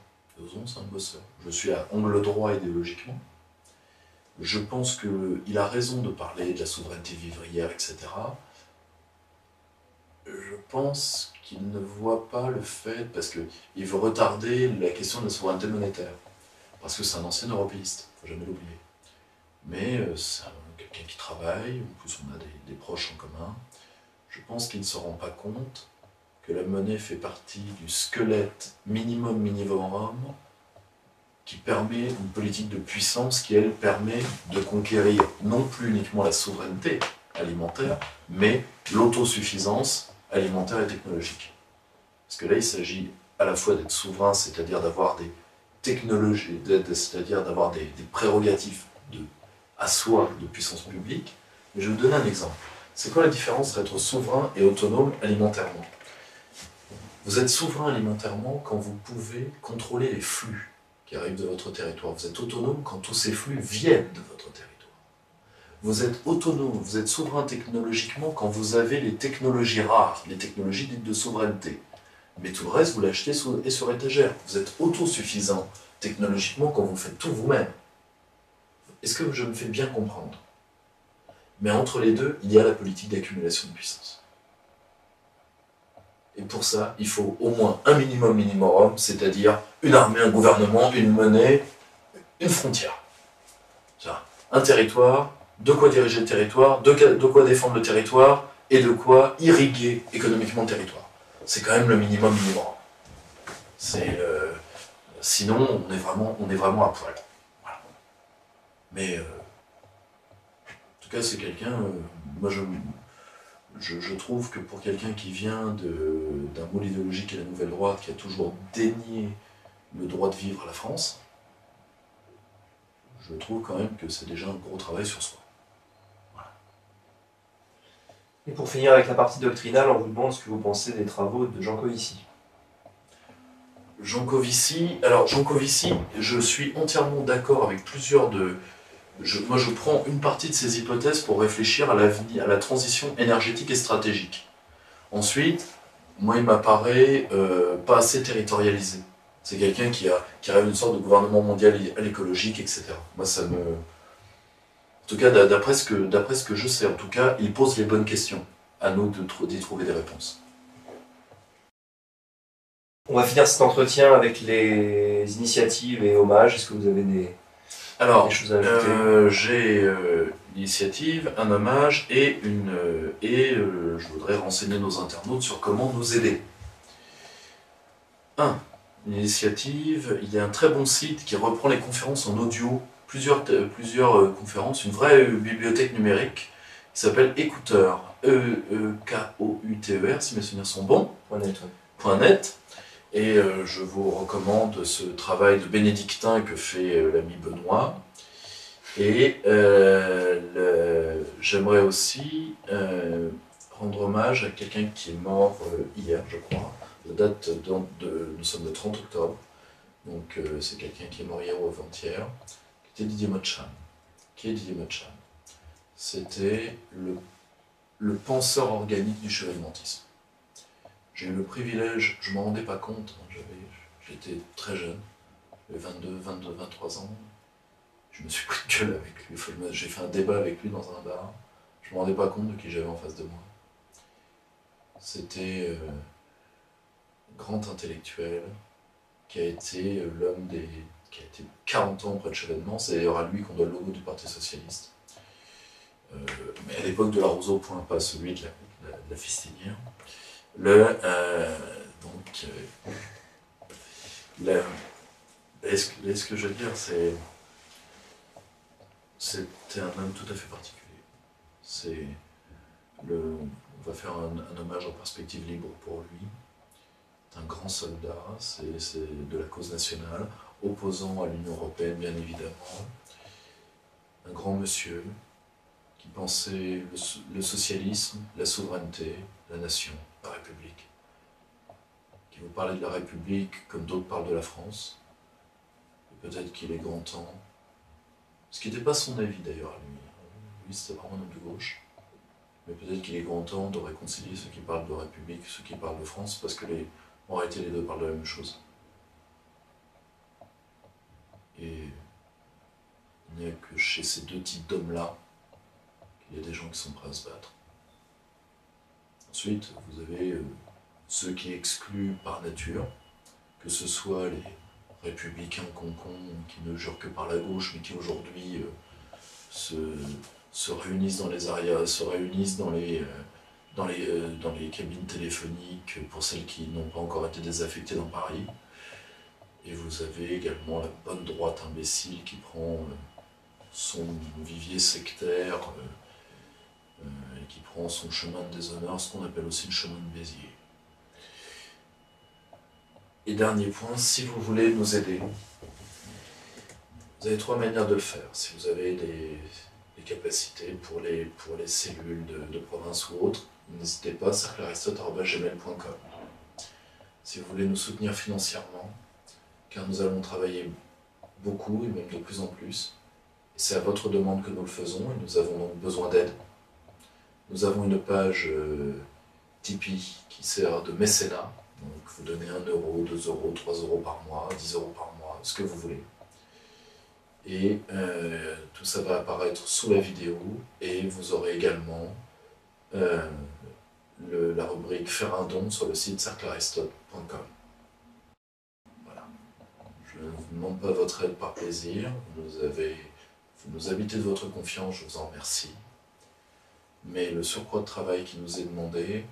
Ozon, c'est un bosseur. Je suis à angle droit idéologiquement. Je pense qu'il a raison de parler de la souveraineté vivrière, etc. Je pense qu'il ne voit pas le fait, parce qu'il veut retarder la question de la souveraineté monétaire. Parce que c'est un ancien européiste, il ne faut jamais l'oublier. Mais c'est quelqu'un qui travaille, en plus on a des proches en commun. Je pense qu'il ne se rend pas compte que la monnaie fait partie du squelette minimum qui permet une politique de puissance qui, elle, permet de conquérir non plus uniquement la souveraineté alimentaire, mais l'autosuffisance alimentaire et technologique. Parce que là, il s'agit à la fois d'être souverain, c'est-à-dire d'avoir des technologies, c'est-à-dire d'avoir des prérogatives à soi de puissance publique. Mais je vais vous donner un exemple. C'est quoi la différence entre être souverain et autonome alimentairement? Vous êtes souverain alimentairement quand vous pouvez contrôler les flux qui arrivent de votre territoire. Vous êtes autonome quand tous ces flux viennent de votre territoire. Vous êtes autonome, vous êtes souverain technologiquement quand vous avez les technologies rares, les technologies dites de souveraineté. Mais tout le reste, vous l'achetez sur étagère. Vous êtes autosuffisant technologiquement quand vous faites tout vous-même. Est-ce que je me fais bien comprendre? Mais entre les deux, il y a la politique d'accumulation de puissance. Et pour ça, il faut au moins un minimum, c'est-à-dire une armée, un gouvernement, une monnaie, une frontière. Un territoire, de quoi diriger le territoire, de quoi défendre le territoire, et de quoi irriguer économiquement le territoire. C'est quand même le minimum. Sinon, on est vraiment à poil. Voilà. Mais, en tout cas, c'est quelqu'un... moi, je trouve que pour quelqu'un qui vient d'un moule idéologique et la nouvelle droite, qui a toujours dénié le droit de vivre à la France, je trouve quand même que c'est déjà un gros travail sur soi. Voilà. Et pour finir avec la partie doctrinale, on vous demande ce que vous pensez des travaux de Jean Covici. Jean Covici, je suis entièrement d'accord avec plusieurs de... Moi, je prends une partie de ces hypothèses pour réfléchir à la transition énergétique et stratégique. Ensuite, moi, il m'apparaît pas assez territorialisé. C'est quelqu'un qui rêve d'une sorte de gouvernement mondial à l'écologique, etc. Moi, ça me... En tout cas, d'après ce que je sais, en tout cas, il pose les bonnes questions. À nous d'y trouver des réponses. On va finir cet entretien avec les initiatives et hommages. Est-ce que vous avez des choses à ajouter? J'ai l'initiative, un hommage et je voudrais renseigner nos internautes sur comment nous aider. L'initiative, il y a un très bon site qui reprend les conférences en audio, plusieurs conférences, une vraie bibliothèque numérique qui s'appelle Écouteur, EEKOUTER, si mes souvenirs sont bons, .net. Et je vous recommande ce travail de bénédictin que fait l'ami Benoît. Et j'aimerais aussi rendre hommage à quelqu'un qui est mort hier, je crois. La date nous sommes le 30 octobre. Donc c'est quelqu'un qui est mort hier ou avant-hier, qui était Didier Motchan. Qui est Didier Motchan? C'était le penseur organique du chevènementisme. J'ai eu le privilège, je ne m'en rendais pas compte, j'étais très jeune, j'avais 23 ans, je me suis pris de gueule avec lui, j'ai fait un débat avec lui dans un bar, je ne me rendais pas compte de qui j'avais en face de moi. C'était un grand intellectuel qui a été qui a été 40 ans auprès de Chevènement, c'est d'ailleurs à lui qu'on doit le logo du Parti Socialiste. mais à l'époque de la Roseau-Point, pas celui de la Fistinière. Ce que je veux dire, c'était un homme tout à fait particulier. On va faire un hommage en perspective libre pour lui. C'est un grand soldat, c'est de la cause nationale, opposant à l'Union européenne bien évidemment. Un grand monsieur qui pensait le socialisme, la souveraineté, la nation, la République. Qui vous parlait de la République comme d'autres parlent de la France. Et peut-être qu'il est grand temps. Ce qui n'était pas son avis d'ailleurs à lui. Lui c'était vraiment un homme de gauche. Mais peut-être qu'il est grand temps de réconcilier ceux qui parlent de République et ceux qui parlent de France, parce que en réalité les deux parlent de la même chose. Et il n'y a que chez ces deux types d'hommes-là qu'il y a des gens qui sont prêts à se battre. Ensuite, vous avez ceux qui excluent par nature, que ce soit les républicains concons qui ne jurent que par la gauche, mais qui aujourd'hui se réunissent dans les arias, se réunissent dans les cabines téléphoniques pour celles qui n'ont pas encore été désaffectées dans Paris. Et vous avez également la bonne droite imbécile qui prend son vivier sectaire et qui prend son chemin de déshonneur, ce qu'on appelle aussi le chemin de Béziers. Et dernier point, si vous voulez nous aider, vous avez trois manières de le faire. Si vous avez des capacités pour les cellules de province ou autres, n'hésitez pas, cerclearistote@gmail.com. Si vous voulez nous soutenir financièrement, car nous allons travailler beaucoup et même de plus en plus, et c'est à votre demande que nous le faisons, et nous avons donc besoin d'aide. Nous avons une page Tipeee qui sert de mécénat, donc vous donnez 1 euro, 2 euros, 3 euros par mois, 10 euros par mois, ce que vous voulez. Et tout ça va apparaître sous la vidéo, et vous aurez également la rubrique Faire un don sur le site cerclearistote.com. Voilà. Je ne vous demande pas votre aide par plaisir, vous nous habitez de votre confiance, je vous en remercie. Mais le surcroît de travail qui nous est demandé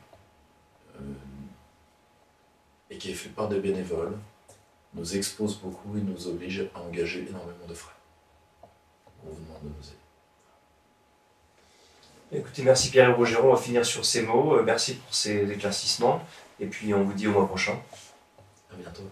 et qui est fait par des bénévoles nous expose beaucoup et nous oblige à engager énormément de frais. On vous demande de nous aider. Écoutez, merci Pierre et Roger, on va finir sur ces mots. Merci pour ces éclaircissements. Et puis on vous dit au mois prochain. À bientôt.